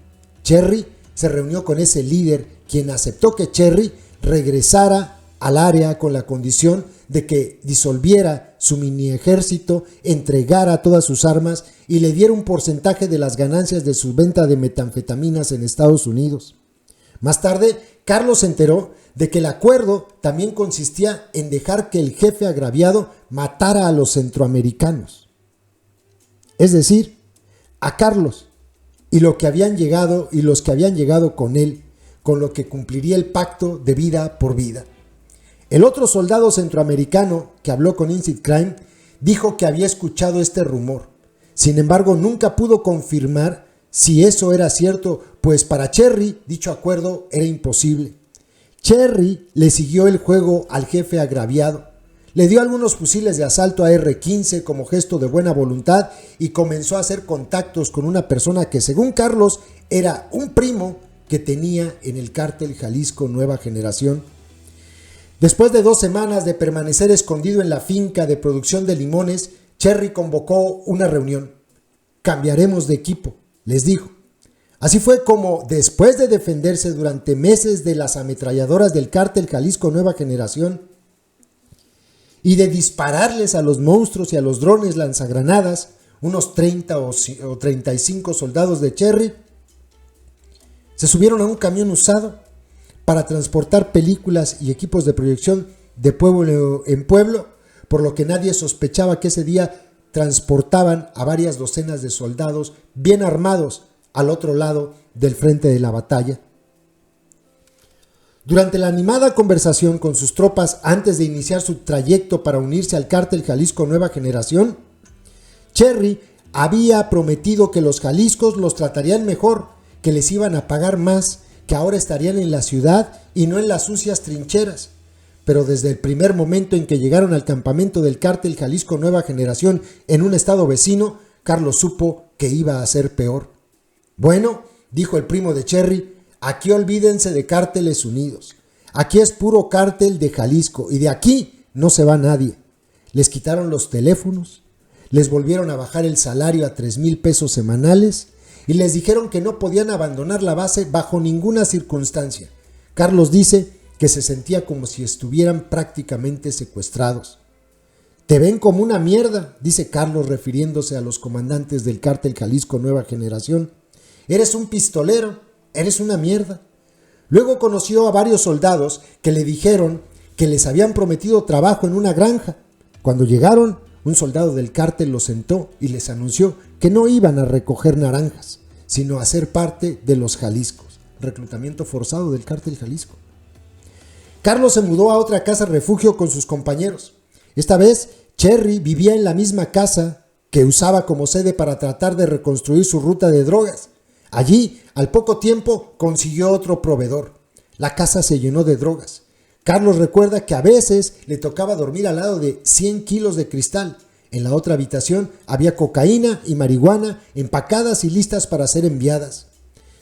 Cherry se reunió con ese líder, quien aceptó que Cherry regresara al área con la condición de que disolviera su mini ejército, entregara todas sus armas y le diera un porcentaje de las ganancias de su venta de metanfetaminas en Estados Unidos. Más tarde, Carlos se enteró de que el acuerdo también consistía en dejar que el jefe agraviado matara a los centroamericanos. Es decir, a Carlos y los que habían llegado con él, con lo que cumpliría el pacto de vida por vida. El otro soldado centroamericano que habló con Inside Crime dijo que había escuchado este rumor. Sin embargo, nunca pudo confirmar si eso era cierto, pues para Cherry dicho acuerdo era imposible. Cherry le siguió el juego al jefe agraviado. Le dio algunos fusiles de asalto AR-15 como gesto de buena voluntad y comenzó a hacer contactos con una persona que, según Carlos, era un primo que tenía en el cártel Jalisco Nueva Generación. Después de 2 semanas de permanecer escondido en la finca de producción de limones, Cherry convocó una reunión. Cambiaremos de equipo, les dijo. Así fue como, después de defenderse durante meses de las ametralladoras del Cártel Jalisco Nueva Generación y de dispararles a los monstruos y a los drones lanzagranadas, unos 30 o 35 soldados de Cherry se subieron a un camión usado para transportar películas y equipos de proyección de pueblo en pueblo, por lo que nadie sospechaba que ese día transportaban a varias docenas de soldados bien armados al otro lado del frente de la batalla. Durante la animada conversación con sus tropas antes de iniciar su trayecto para unirse al Cártel Jalisco Nueva Generación, Cherry había prometido que los Jaliscos los tratarían mejor, que les iban a pagar más, que ahora estarían en la ciudad y no en las sucias trincheras. Pero desde el primer momento en que llegaron al campamento del Cártel Jalisco Nueva Generación en un estado vecino, Carlos supo que iba a ser peor. Bueno, dijo el primo de Cherry, aquí olvídense de Cárteles Unidos. Aquí es puro cártel de Jalisco y de aquí no se va nadie. Les quitaron los teléfonos, les volvieron a bajar el salario a 3,000 pesos semanales y les dijeron que no podían abandonar la base bajo ninguna circunstancia. Carlos dice que se sentía como si estuvieran prácticamente secuestrados. Te ven como una mierda, dice Carlos refiriéndose a los comandantes del Cártel Jalisco Nueva Generación. Eres un pistolero, eres una mierda. Luego conoció a varios soldados que le dijeron que les habían prometido trabajo en una granja. Cuando llegaron, un soldado del cártel los sentó y les anunció que no iban a recoger naranjas, sino a ser parte de los Jaliscos. Reclutamiento forzado del Cártel Jalisco. Carlos se mudó a otra casa refugio con sus compañeros. Esta vez, Cherry vivía en la misma casa que usaba como sede para tratar de reconstruir su ruta de drogas. Allí, al poco tiempo, consiguió otro proveedor. La casa se llenó de drogas. Carlos recuerda que a veces le tocaba dormir al lado de 100 kilos de cristal. En la otra habitación había cocaína y marihuana empacadas y listas para ser enviadas.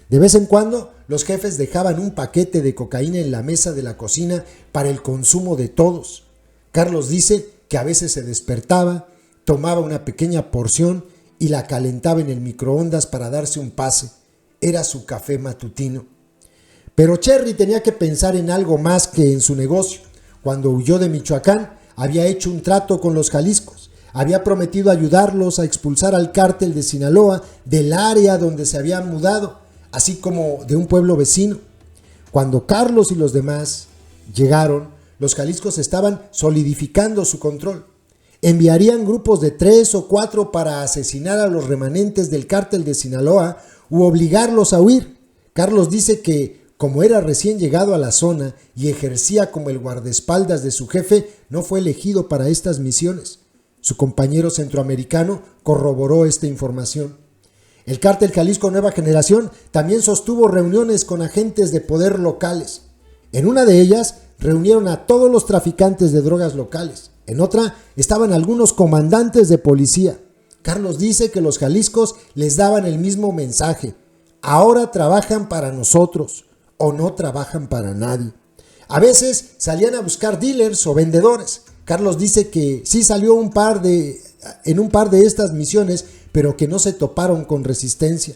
De vez en cuando, los jefes dejaban un paquete de cocaína en la mesa de la cocina para el consumo de todos. Carlos dice que a veces se despertaba, tomaba una pequeña porción y la calentaba en el microondas para darse un pase. Era su café matutino. Pero Cherry tenía que pensar en algo más que en su negocio. Cuando huyó de Michoacán, había hecho un trato con los Jaliscos. Había prometido ayudarlos a expulsar al cártel de Sinaloa del área donde se habían mudado, así como de un pueblo vecino. Cuando Carlos y los demás llegaron, los Jaliscos estaban solidificando su control. Enviarían grupos de 3 o 4 para asesinar a los remanentes del cártel de Sinaloa u obligarlos a huir. Carlos dice que, como era recién llegado a la zona y ejercía como el guardaespaldas de su jefe, no fue elegido para estas misiones. Su compañero centroamericano corroboró esta información. El Cártel Jalisco Nueva Generación también sostuvo reuniones con agentes de poder locales. En una de ellas reunieron a todos los traficantes de drogas locales. En otra estaban algunos comandantes de policía. Carlos dice que los Jaliscos les daban el mismo mensaje. Ahora trabajan para nosotros o no trabajan para nadie. A veces salían a buscar dealers o vendedores. Carlos dice que sí salió en un par de estas misiones, pero que no se toparon con resistencia.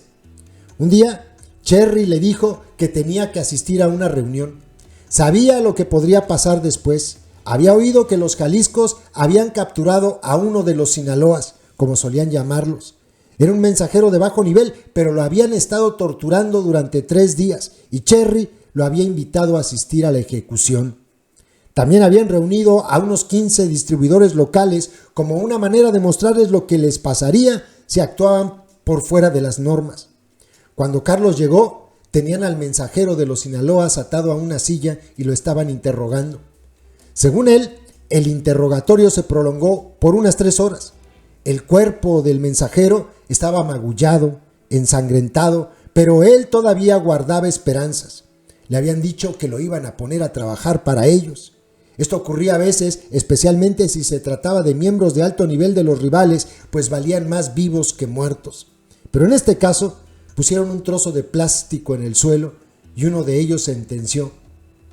Un día, Cherry le dijo que tenía que asistir a una reunión. Sabía lo que podría pasar después. Había oído que los Jaliscos habían capturado a uno de los Sinaloas, como solían llamarlos. Era un mensajero de bajo nivel, pero lo habían estado torturando durante 3 días y Cherry lo había invitado a asistir a la ejecución. También habían reunido a unos 15 distribuidores locales como una manera de mostrarles lo que les pasaría si actuaban por fuera de las normas. Cuando Carlos llegó, tenían al mensajero de los Sinaloas atado a una silla y lo estaban interrogando. Según él, el interrogatorio se prolongó por unas 3 horas. El cuerpo del mensajero estaba magullado, ensangrentado, pero él todavía guardaba esperanzas. Le habían dicho que lo iban a poner a trabajar para ellos. Esto ocurría a veces, especialmente si se trataba de miembros de alto nivel de los rivales, pues valían más vivos que muertos. Pero en este caso, pusieron un trozo de plástico en el suelo y uno de ellos sentenció.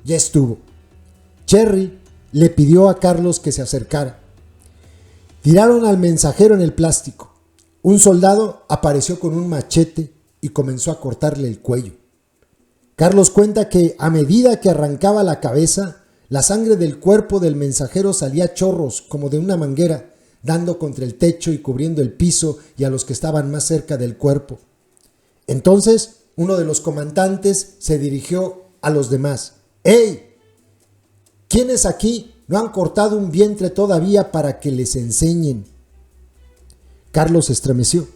Ya estuvo. Cherry le pidió a Carlos que se acercara. Tiraron al mensajero en el plástico. Un soldado apareció con un machete y comenzó a cortarle el cuello. Carlos cuenta que a medida que arrancaba la cabeza, la sangre del cuerpo del mensajero salía a chorros como de una manguera, dando contra el techo y cubriendo el piso y a los que estaban más cerca del cuerpo. Entonces, uno de los comandantes se dirigió a los demás. ¡Ey! ¿Quiénes aquí no han cortado un vientre todavía para que les enseñen? Carlos se estremeció.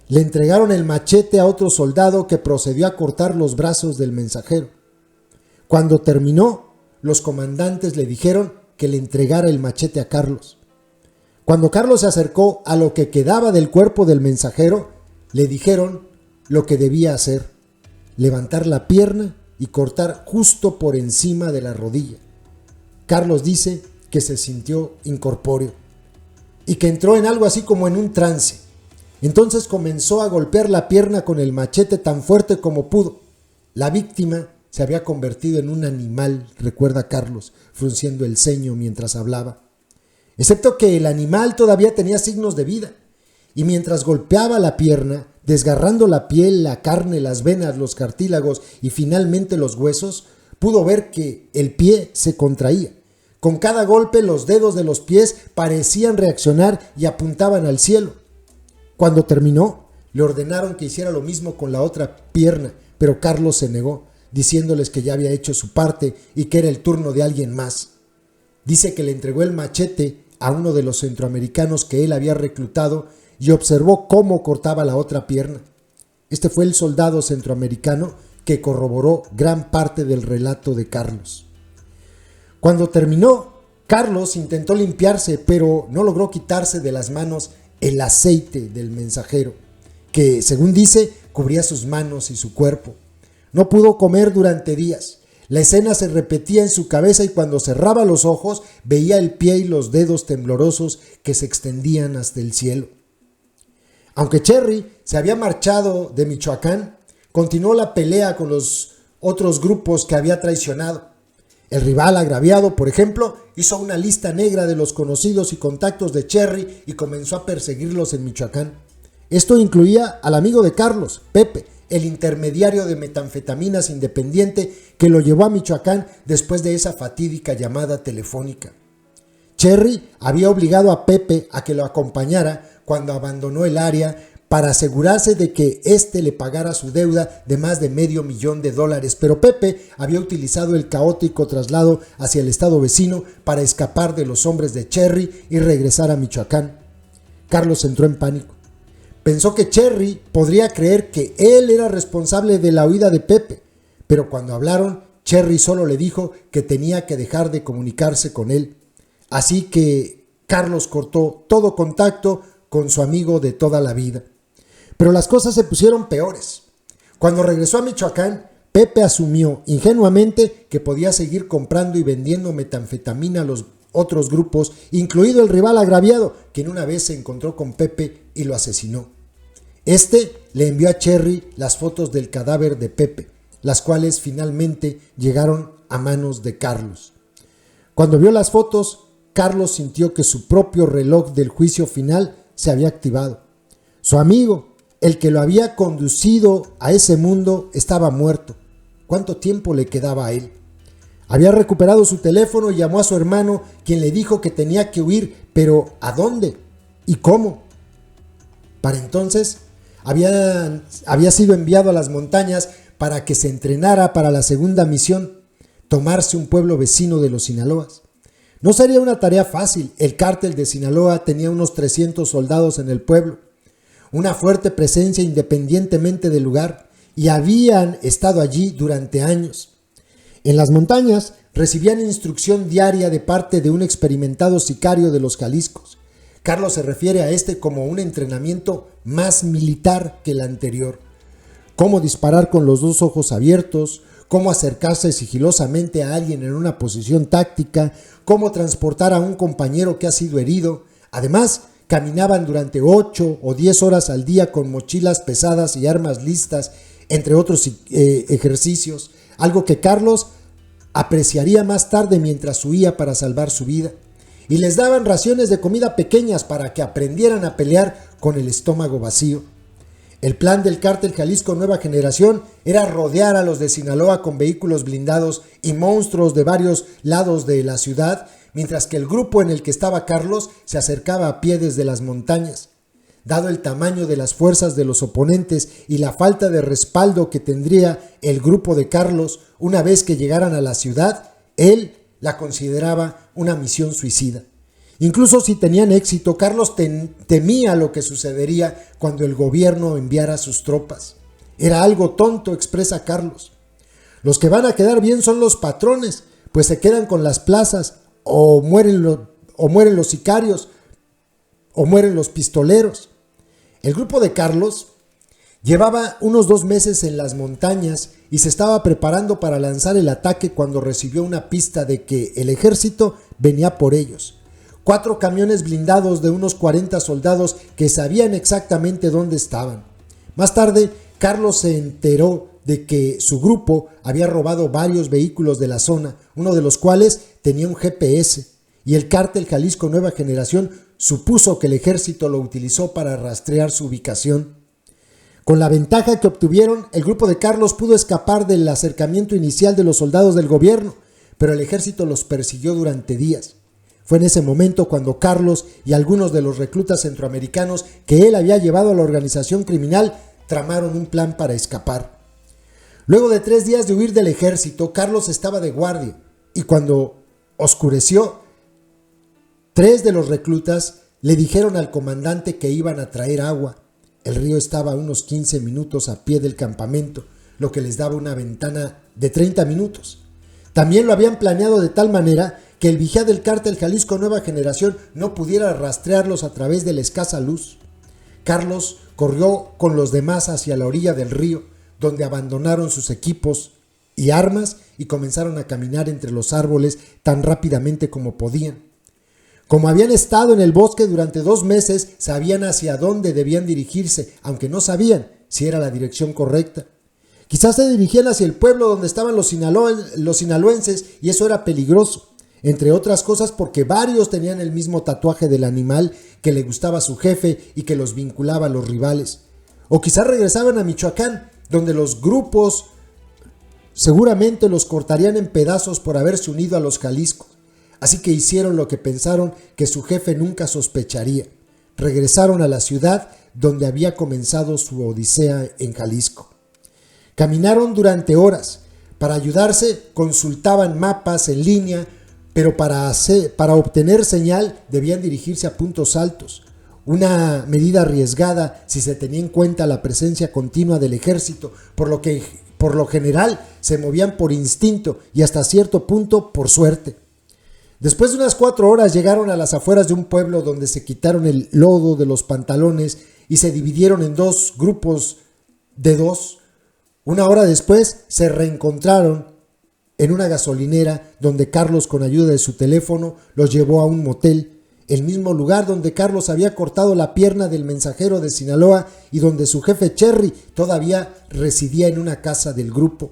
Le entregaron el machete a otro soldado que procedió a cortar los brazos del mensajero. Cuando terminó, los comandantes le dijeron que le entregara el machete a Carlos. Cuando Carlos se acercó a lo que quedaba del cuerpo del mensajero, le dijeron lo que debía hacer: levantar la pierna y cortar justo por encima de la rodilla. Carlos dice que se sintió incorpóreo y que entró en algo así como en un trance. Entonces comenzó a golpear la pierna con el machete tan fuerte como pudo. La víctima se había convertido en un animal, recuerda Carlos, frunciendo el ceño mientras hablaba. Excepto que el animal todavía tenía signos de vida, y mientras golpeaba la pierna, desgarrando la piel, la carne, las venas, los cartílagos y finalmente los huesos, pudo ver que el pie se contraía. Con cada golpe los dedos de los pies parecían reaccionar y apuntaban al cielo. Cuando terminó, le ordenaron que hiciera lo mismo con la otra pierna, pero Carlos se negó, diciéndoles que ya había hecho su parte y que era el turno de alguien más. Dice que le entregó el machete a uno de los centroamericanos que él había reclutado y observó cómo cortaba la otra pierna. Este fue el soldado centroamericano que corroboró gran parte del relato de Carlos. Cuando terminó, Carlos intentó limpiarse, pero no logró quitarse de las manos el aceite del mensajero, que, según dice, cubría sus manos y su cuerpo. No pudo comer durante días. La escena se repetía en su cabeza y cuando cerraba los ojos veía el pie y los dedos temblorosos que se extendían hasta el cielo. Aunque Cherry se había marchado de Michoacán, continuó la pelea con los otros grupos que había traicionado. El rival agraviado, por ejemplo, hizo una lista negra de los conocidos y contactos de Cherry y comenzó a perseguirlos en Michoacán. Esto incluía al amigo de Carlos, Pepe, el intermediario de metanfetaminas independiente que lo llevó a Michoacán después de esa fatídica llamada telefónica. Cherry había obligado a Pepe a que lo acompañara cuando abandonó el área para asegurarse de que éste le pagara su deuda de más de $500,000, pero Pepe había utilizado el caótico traslado hacia el estado vecino para escapar de los hombres de Cherry y regresar a Michoacán. Carlos entró en pánico. Pensó que Cherry podría creer que él era responsable de la huida de Pepe, pero cuando hablaron, Cherry solo le dijo que tenía que dejar de comunicarse con él. Así que Carlos cortó todo contacto con su amigo de toda la vida. Pero las cosas se pusieron peores. Cuando regresó a Michoacán, Pepe asumió ingenuamente que podía seguir comprando y vendiendo metanfetamina a los otros grupos, incluido el rival agraviado, quien una vez se encontró con Pepe y lo asesinó. Este le envió a Cherry las fotos del cadáver de Pepe, las cuales finalmente llegaron a manos de Carlos. Cuando vio las fotos, Carlos sintió que su propio reloj del juicio final se había activado. Su amigo, el que lo había conducido a ese mundo, estaba muerto. ¿Cuánto tiempo le quedaba a él? Había recuperado su teléfono y llamó a su hermano, quien le dijo que tenía que huir, pero ¿a dónde? ¿Y cómo? Para entonces, había sido enviado a las montañas para que se entrenara para la segunda misión, tomarse un pueblo vecino de los Sinaloas. No sería una tarea fácil. El cártel de Sinaloa tenía unos 300 soldados en el pueblo, una fuerte presencia independientemente del lugar, y habían estado allí durante años. En las montañas recibían instrucción diaria de parte de un experimentado sicario de los Jaliscos. Carlos se refiere a este como un entrenamiento más militar que el anterior. Cómo disparar con los dos ojos abiertos, cómo acercarse sigilosamente a alguien en una posición táctica, cómo transportar a un compañero que ha sido herido. Además, caminaban durante 8 o 10 horas al día con mochilas pesadas y armas listas, entre otros ejercicios, algo que Carlos apreciaría más tarde mientras huía para salvar su vida. Y les daban raciones de comida pequeñas para que aprendieran a pelear con el estómago vacío. El plan del cártel Jalisco Nueva Generación era rodear a los de Sinaloa con vehículos blindados y monstruos de varios lados de la ciudad, mientras que el grupo en el que estaba Carlos se acercaba a pie desde las montañas. Dado el tamaño de las fuerzas de los oponentes y la falta de respaldo que tendría el grupo de Carlos una vez que llegaran a la ciudad, él la consideraba una misión suicida. Incluso si tenían éxito, Carlos temía lo que sucedería cuando el gobierno enviara sus tropas. Era algo tonto, expresa Carlos. Los que van a quedar bien son los patrones, pues se quedan con las plazas, o mueren los sicarios, o mueren los pistoleros. El grupo de Carlos llevaba unos 2 meses en las montañas y se estaba preparando para lanzar el ataque cuando recibió una pista de que el ejército venía por ellos. 4 camiones blindados de unos 40 soldados que sabían exactamente dónde estaban. Más tarde, Carlos se enteró de que su grupo había robado varios vehículos de la zona, uno de los cuales tenía un GPS, y el cártel Jalisco Nueva Generación supuso que el ejército lo utilizó para rastrear su ubicación. Con la ventaja que obtuvieron, el grupo de Carlos pudo escapar del acercamiento inicial de los soldados del gobierno, pero el ejército los persiguió durante días. Fue en ese momento cuando Carlos y algunos de los reclutas centroamericanos que él había llevado a la organización criminal tramaron un plan para escapar. Luego de 3 días de huir del ejército, Carlos estaba de guardia y cuando oscureció, 3 de los reclutas le dijeron al comandante que iban a traer agua. El río estaba a unos 15 minutos a pie del campamento, lo que les daba una ventana de 30 minutos. También lo habían planeado de tal manera que el vigía del cártel Jalisco Nueva Generación no pudiera rastrearlos a través de la escasa luz. Carlos corrió con los demás hacia la orilla del río, donde abandonaron sus equipos y armas y comenzaron a caminar entre los árboles tan rápidamente como podían. Como habían estado en el bosque durante 2 meses, sabían hacia dónde debían dirigirse, aunque no sabían si era la dirección correcta. Quizás se dirigían hacia el pueblo donde estaban los sinaloenses y eso era peligroso. Entre otras cosas porque varios tenían el mismo tatuaje del animal que le gustaba a su jefe y que los vinculaba a los rivales. O quizás regresaban a Michoacán, donde los grupos seguramente los cortarían en pedazos por haberse unido a los Jalisco. Así que hicieron lo que pensaron que su jefe nunca sospecharía. Regresaron a la ciudad donde había comenzado su odisea en Jalisco. Caminaron durante horas. Para ayudarse consultaban mapas en línea, pero para obtener señal debían dirigirse a puntos altos, una medida arriesgada si se tenía en cuenta la presencia continua del ejército, por lo general se movían por instinto y hasta cierto punto por suerte. Después de unas 4 horas llegaron a las afueras de un pueblo donde se quitaron el lodo de los pantalones y se dividieron en 2 grupos de 2. Una hora después se reencontraron en una gasolinera donde Carlos, con ayuda de su teléfono, los llevó a un motel, el mismo lugar donde Carlos había cortado la pierna del mensajero de Sinaloa y donde su jefe Cherry todavía residía en una casa del grupo.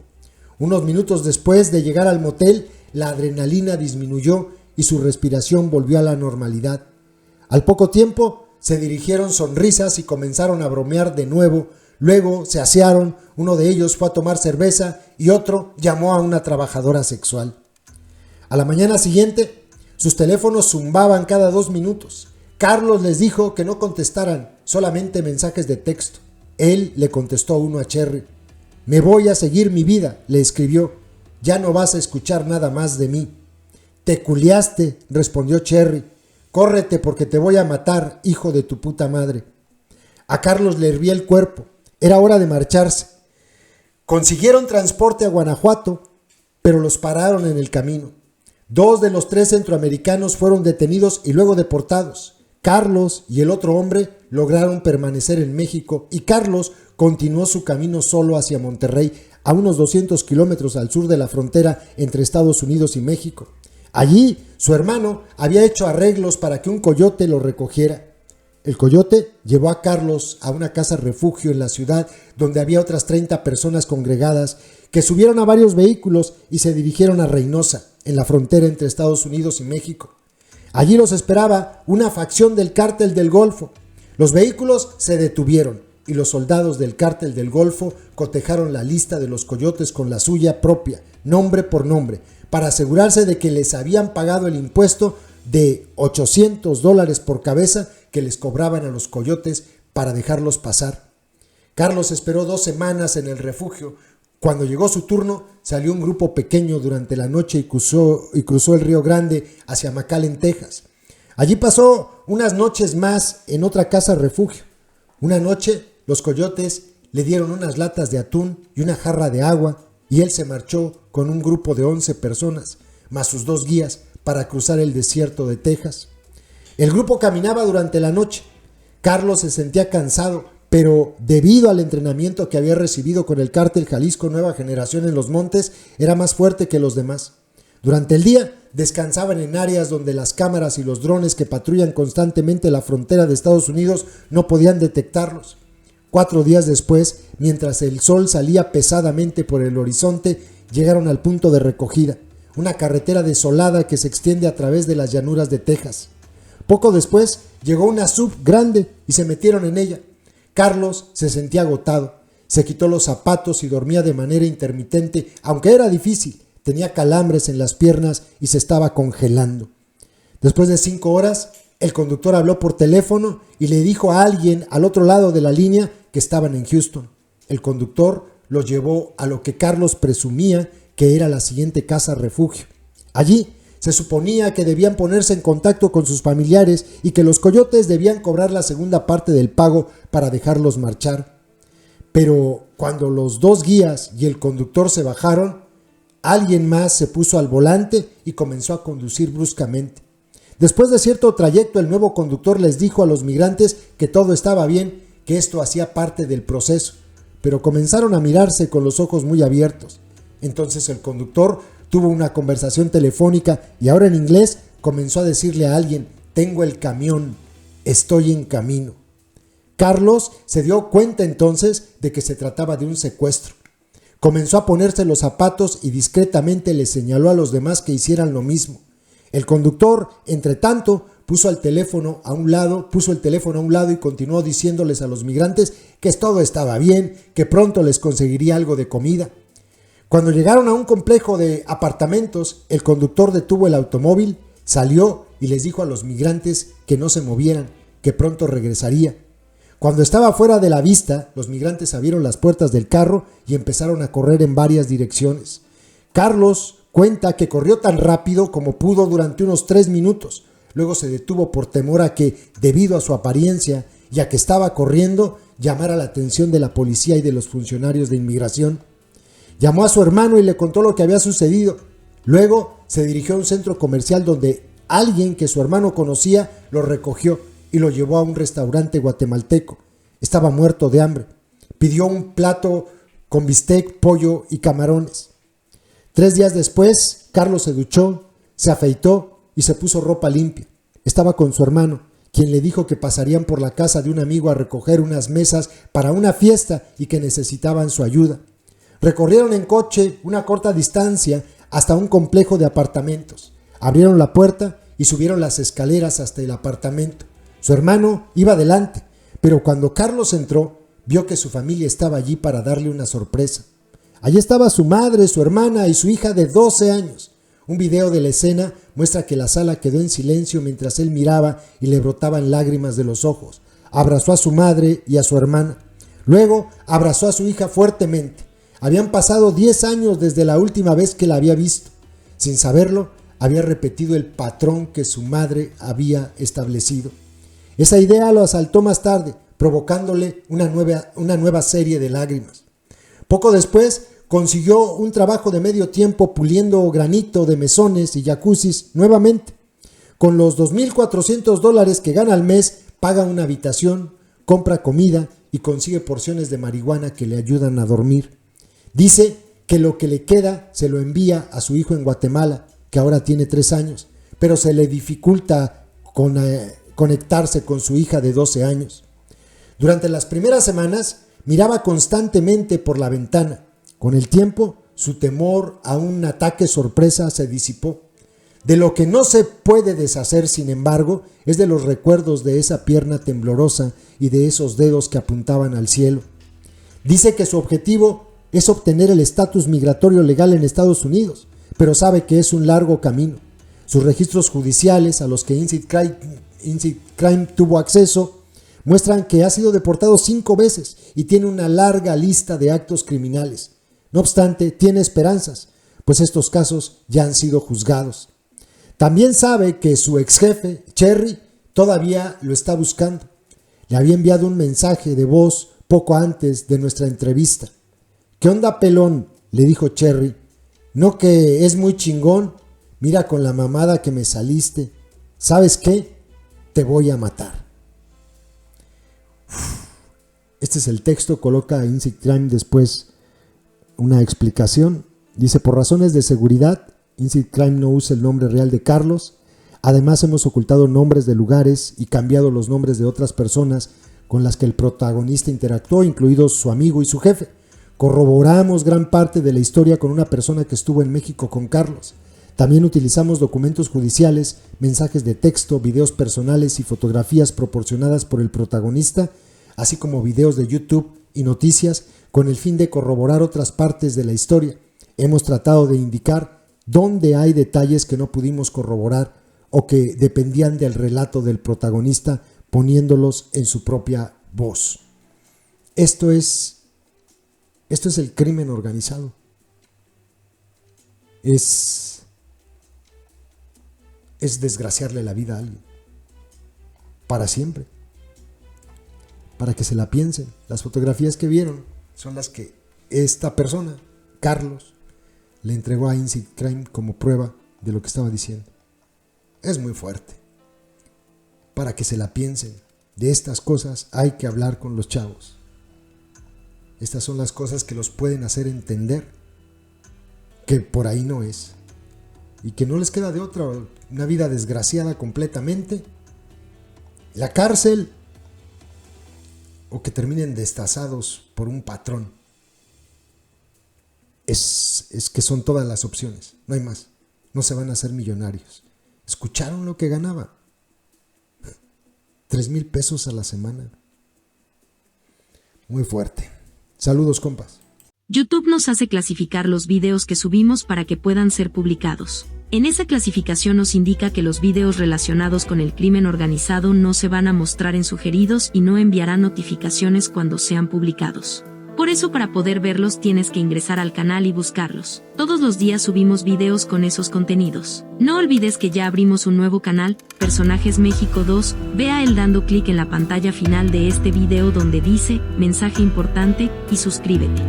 Unos minutos después de llegar al motel, la adrenalina disminuyó y su respiración volvió a la normalidad. Al poco tiempo se dirigieron sonrisas y comenzaron a bromear de nuevo. Luego se asearon, uno de ellos fue a tomar cerveza y otro llamó a una trabajadora sexual. A la mañana siguiente, sus teléfonos zumbaban cada 2 minutos. Carlos les dijo que no contestaran, solamente mensajes de texto. Él le contestó uno a Cherry. «Me voy a seguir mi vida», le escribió. «Ya no vas a escuchar nada más de mí». «Te culiaste», respondió Cherry. «Córrete porque te voy a matar, hijo de tu puta madre». A Carlos le hervía el cuerpo. Era hora de marcharse. Consiguieron transporte a Guanajuato, pero los pararon en el camino. 2 de los 3 centroamericanos fueron detenidos y luego deportados. Carlos y el otro hombre lograron permanecer en México y Carlos continuó su camino solo hacia Monterrey, a unos 200 kilómetros al sur de la frontera entre Estados Unidos y México. Allí, su hermano había hecho arreglos para que un coyote lo recogiera. El coyote llevó a Carlos a una casa refugio en la ciudad donde había otras 30 personas congregadas que subieron a varios vehículos y se dirigieron a Reynosa, en la frontera entre Estados Unidos y México. Allí los esperaba una facción del cártel del Golfo. Los vehículos se detuvieron. y los soldados del Cártel del Golfo cotejaron la lista de los coyotes con la suya propia, nombre por nombre, para asegurarse de que les habían pagado el impuesto de $800 por cabeza que les cobraban a los coyotes para dejarlos pasar. Carlos esperó 2 semanas en el refugio. Cuando llegó su turno, salió un grupo pequeño durante la noche y cruzó el Río Grande hacia McAllen, Texas. Allí pasó unas noches más en otra casa refugio. Una noche, los coyotes le dieron unas latas de atún y una jarra de agua, y él se marchó con un grupo de 11 personas, más sus 2 guías, para cruzar el desierto de Texas. El grupo caminaba durante la noche. Carlos se sentía cansado, pero debido al entrenamiento que había recibido con el Cártel Jalisco Nueva Generación en los montes, era más fuerte que los demás. Durante el día, descansaban en áreas donde las cámaras y los drones que patrullan constantemente la frontera de Estados Unidos no podían detectarlos. 4 días después, mientras el sol salía pesadamente por el horizonte, llegaron al punto de recogida, una carretera desolada que se extiende a través de las llanuras de Texas. Poco después, llegó una sub grande y se metieron en ella. Carlos se sentía agotado, se quitó los zapatos y dormía de manera intermitente, aunque era difícil. Tenía calambres en las piernas y se estaba congelando. Después de 5 horas, el conductor habló por teléfono y le dijo a alguien al otro lado de la línea que estaban en Houston. El conductor los llevó a lo que Carlos presumía que era la siguiente casa refugio. Allí se suponía que debían ponerse en contacto con sus familiares y que los coyotes debían cobrar la segunda parte del pago para dejarlos marchar. Pero cuando los 2 guías y el conductor se bajaron, alguien más se puso al volante y comenzó a conducir bruscamente. Después de cierto trayecto, el nuevo conductor les dijo a los migrantes que todo estaba bien, que esto hacía parte del proceso, pero comenzaron a mirarse con los ojos muy abiertos. Entonces el conductor tuvo una conversación telefónica y ahora en inglés comenzó a decirle a alguien: tengo el camión, estoy en camino. Carlos se dio cuenta entonces de que se trataba de un secuestro. Comenzó a ponerse los zapatos y discretamente le señaló a los demás que hicieran lo mismo. El conductor, entre tanto, puso el teléfono a un lado y continuó diciéndoles a los migrantes que todo estaba bien, que pronto les conseguiría algo de comida. Cuando llegaron a un complejo de apartamentos, el conductor detuvo el automóvil, salió y les dijo a los migrantes que no se movieran, que pronto regresaría. Cuando estaba fuera de la vista, los migrantes abrieron las puertas del carro y empezaron a correr en varias direcciones. Carlos cuenta que corrió tan rápido como pudo durante unos 3 minutos. Luego se detuvo por temor a que, debido a su apariencia y a que estaba corriendo, llamara la atención de la policía y de los funcionarios de inmigración. Llamó a su hermano y le contó lo que había sucedido. Luego se dirigió a un centro comercial donde alguien que su hermano conocía lo recogió y lo llevó a un restaurante guatemalteco. Estaba muerto de hambre. Pidió un plato con bistec, pollo y camarones. 3 días después, Carlos se duchó, se afeitó y se puso ropa limpia. Estaba con su hermano, quien le dijo que pasarían por la casa de un amigo a recoger unas mesas para una fiesta y que necesitaban su ayuda. Recorrieron en coche una corta distancia hasta un complejo de apartamentos. Abrieron la puerta y subieron las escaleras hasta el apartamento. Su hermano iba delante, pero cuando Carlos entró, vio que su familia estaba allí para darle una sorpresa. Allí estaba su madre, su hermana y su hija de 12 años. Un video de la escena muestra que la sala quedó en silencio mientras él miraba y le brotaban lágrimas de los ojos. Abrazó a su madre y a su hermana. Luego abrazó a su hija fuertemente. Habían pasado 10 años desde la última vez que la había visto. Sin saberlo, había repetido el patrón que su madre había establecido. Esa idea lo asaltó más tarde, provocándole una nueva serie de lágrimas. Poco después, consiguió un trabajo de medio tiempo puliendo granito de mesones y jacuzzis nuevamente. Con los $2,400 que gana al mes, paga una habitación, compra comida y consigue porciones de marihuana que le ayudan a dormir. Dice que lo que le queda se lo envía a su hijo en Guatemala, que ahora tiene 3 años, pero se le dificulta conectarse con su hija de 12 años. Durante las primeras semanas, miraba constantemente por la ventana. Con el tiempo, su temor a un ataque sorpresa se disipó. De lo que no se puede deshacer, sin embargo, es de los recuerdos de esa pierna temblorosa y de esos dedos que apuntaban al cielo. Dice que su objetivo es obtener el estatus migratorio legal en Estados Unidos, pero sabe que es un largo camino. Sus registros judiciales, a los que Inside Crime tuvo acceso, muestran que ha sido deportado 5 veces y tiene una larga lista de actos criminales. No obstante, tiene esperanzas, pues estos casos ya han sido juzgados. También sabe que su ex jefe, Cherry, todavía lo está buscando. Le había enviado un mensaje de voz poco antes de nuestra entrevista. ¿Qué onda, pelón?, le dijo Cherry. ¿No que es muy chingón? Mira con la mamada que me saliste. ¿Sabes qué? Te voy a matar. Este es el texto, coloca Inside Crime después una explicación. Dice, por razones de seguridad, Inside Crime no usa el nombre real de Carlos. Además, hemos ocultado nombres de lugares y cambiado los nombres de otras personas con las que el protagonista interactuó, incluidos su amigo y su jefe. Corroboramos gran parte de la historia con una persona que estuvo en México con Carlos. También utilizamos documentos judiciales, mensajes de texto, videos personales y fotografías proporcionadas por el protagonista, así como videos de YouTube y noticias, con el fin de corroborar otras partes de la historia. Hemos tratado de indicar dónde hay detalles que no pudimos corroborar o que dependían del relato del protagonista, poniéndolos en su propia voz. Esto es el crimen organizado. Es desgraciarle la vida a alguien. Para siempre. Para que se la piensen. Las fotografías que vieron son las que esta persona, Carlos, le entregó a Inside Crime como prueba de lo que estaba diciendo. Es muy fuerte. Para que se la piensen. De estas cosas hay que hablar con los chavos. Estas son las cosas que los pueden hacer entender que por ahí no es. Y que no les queda de otra, una vida desgraciada completamente, la cárcel, o que terminen destazados por un patrón. Es que son todas las opciones, no hay más. No se van a hacer millonarios. ¿Escucharon lo que ganaba? 3,000 pesos a la semana. Muy fuerte. Saludos, compas. YouTube nos hace clasificar los videos que subimos para que puedan ser publicados. En esa clasificación nos indica que los videos relacionados con el crimen organizado no se van a mostrar en sugeridos y no enviarán notificaciones cuando sean publicados. Por eso, para poder verlos tienes que ingresar al canal y buscarlos. Todos los días subimos videos con esos contenidos. No olvides que ya abrimos un nuevo canal, Personajes México 2, ve a él dando clic en la pantalla final de este video donde dice, mensaje importante, y suscríbete.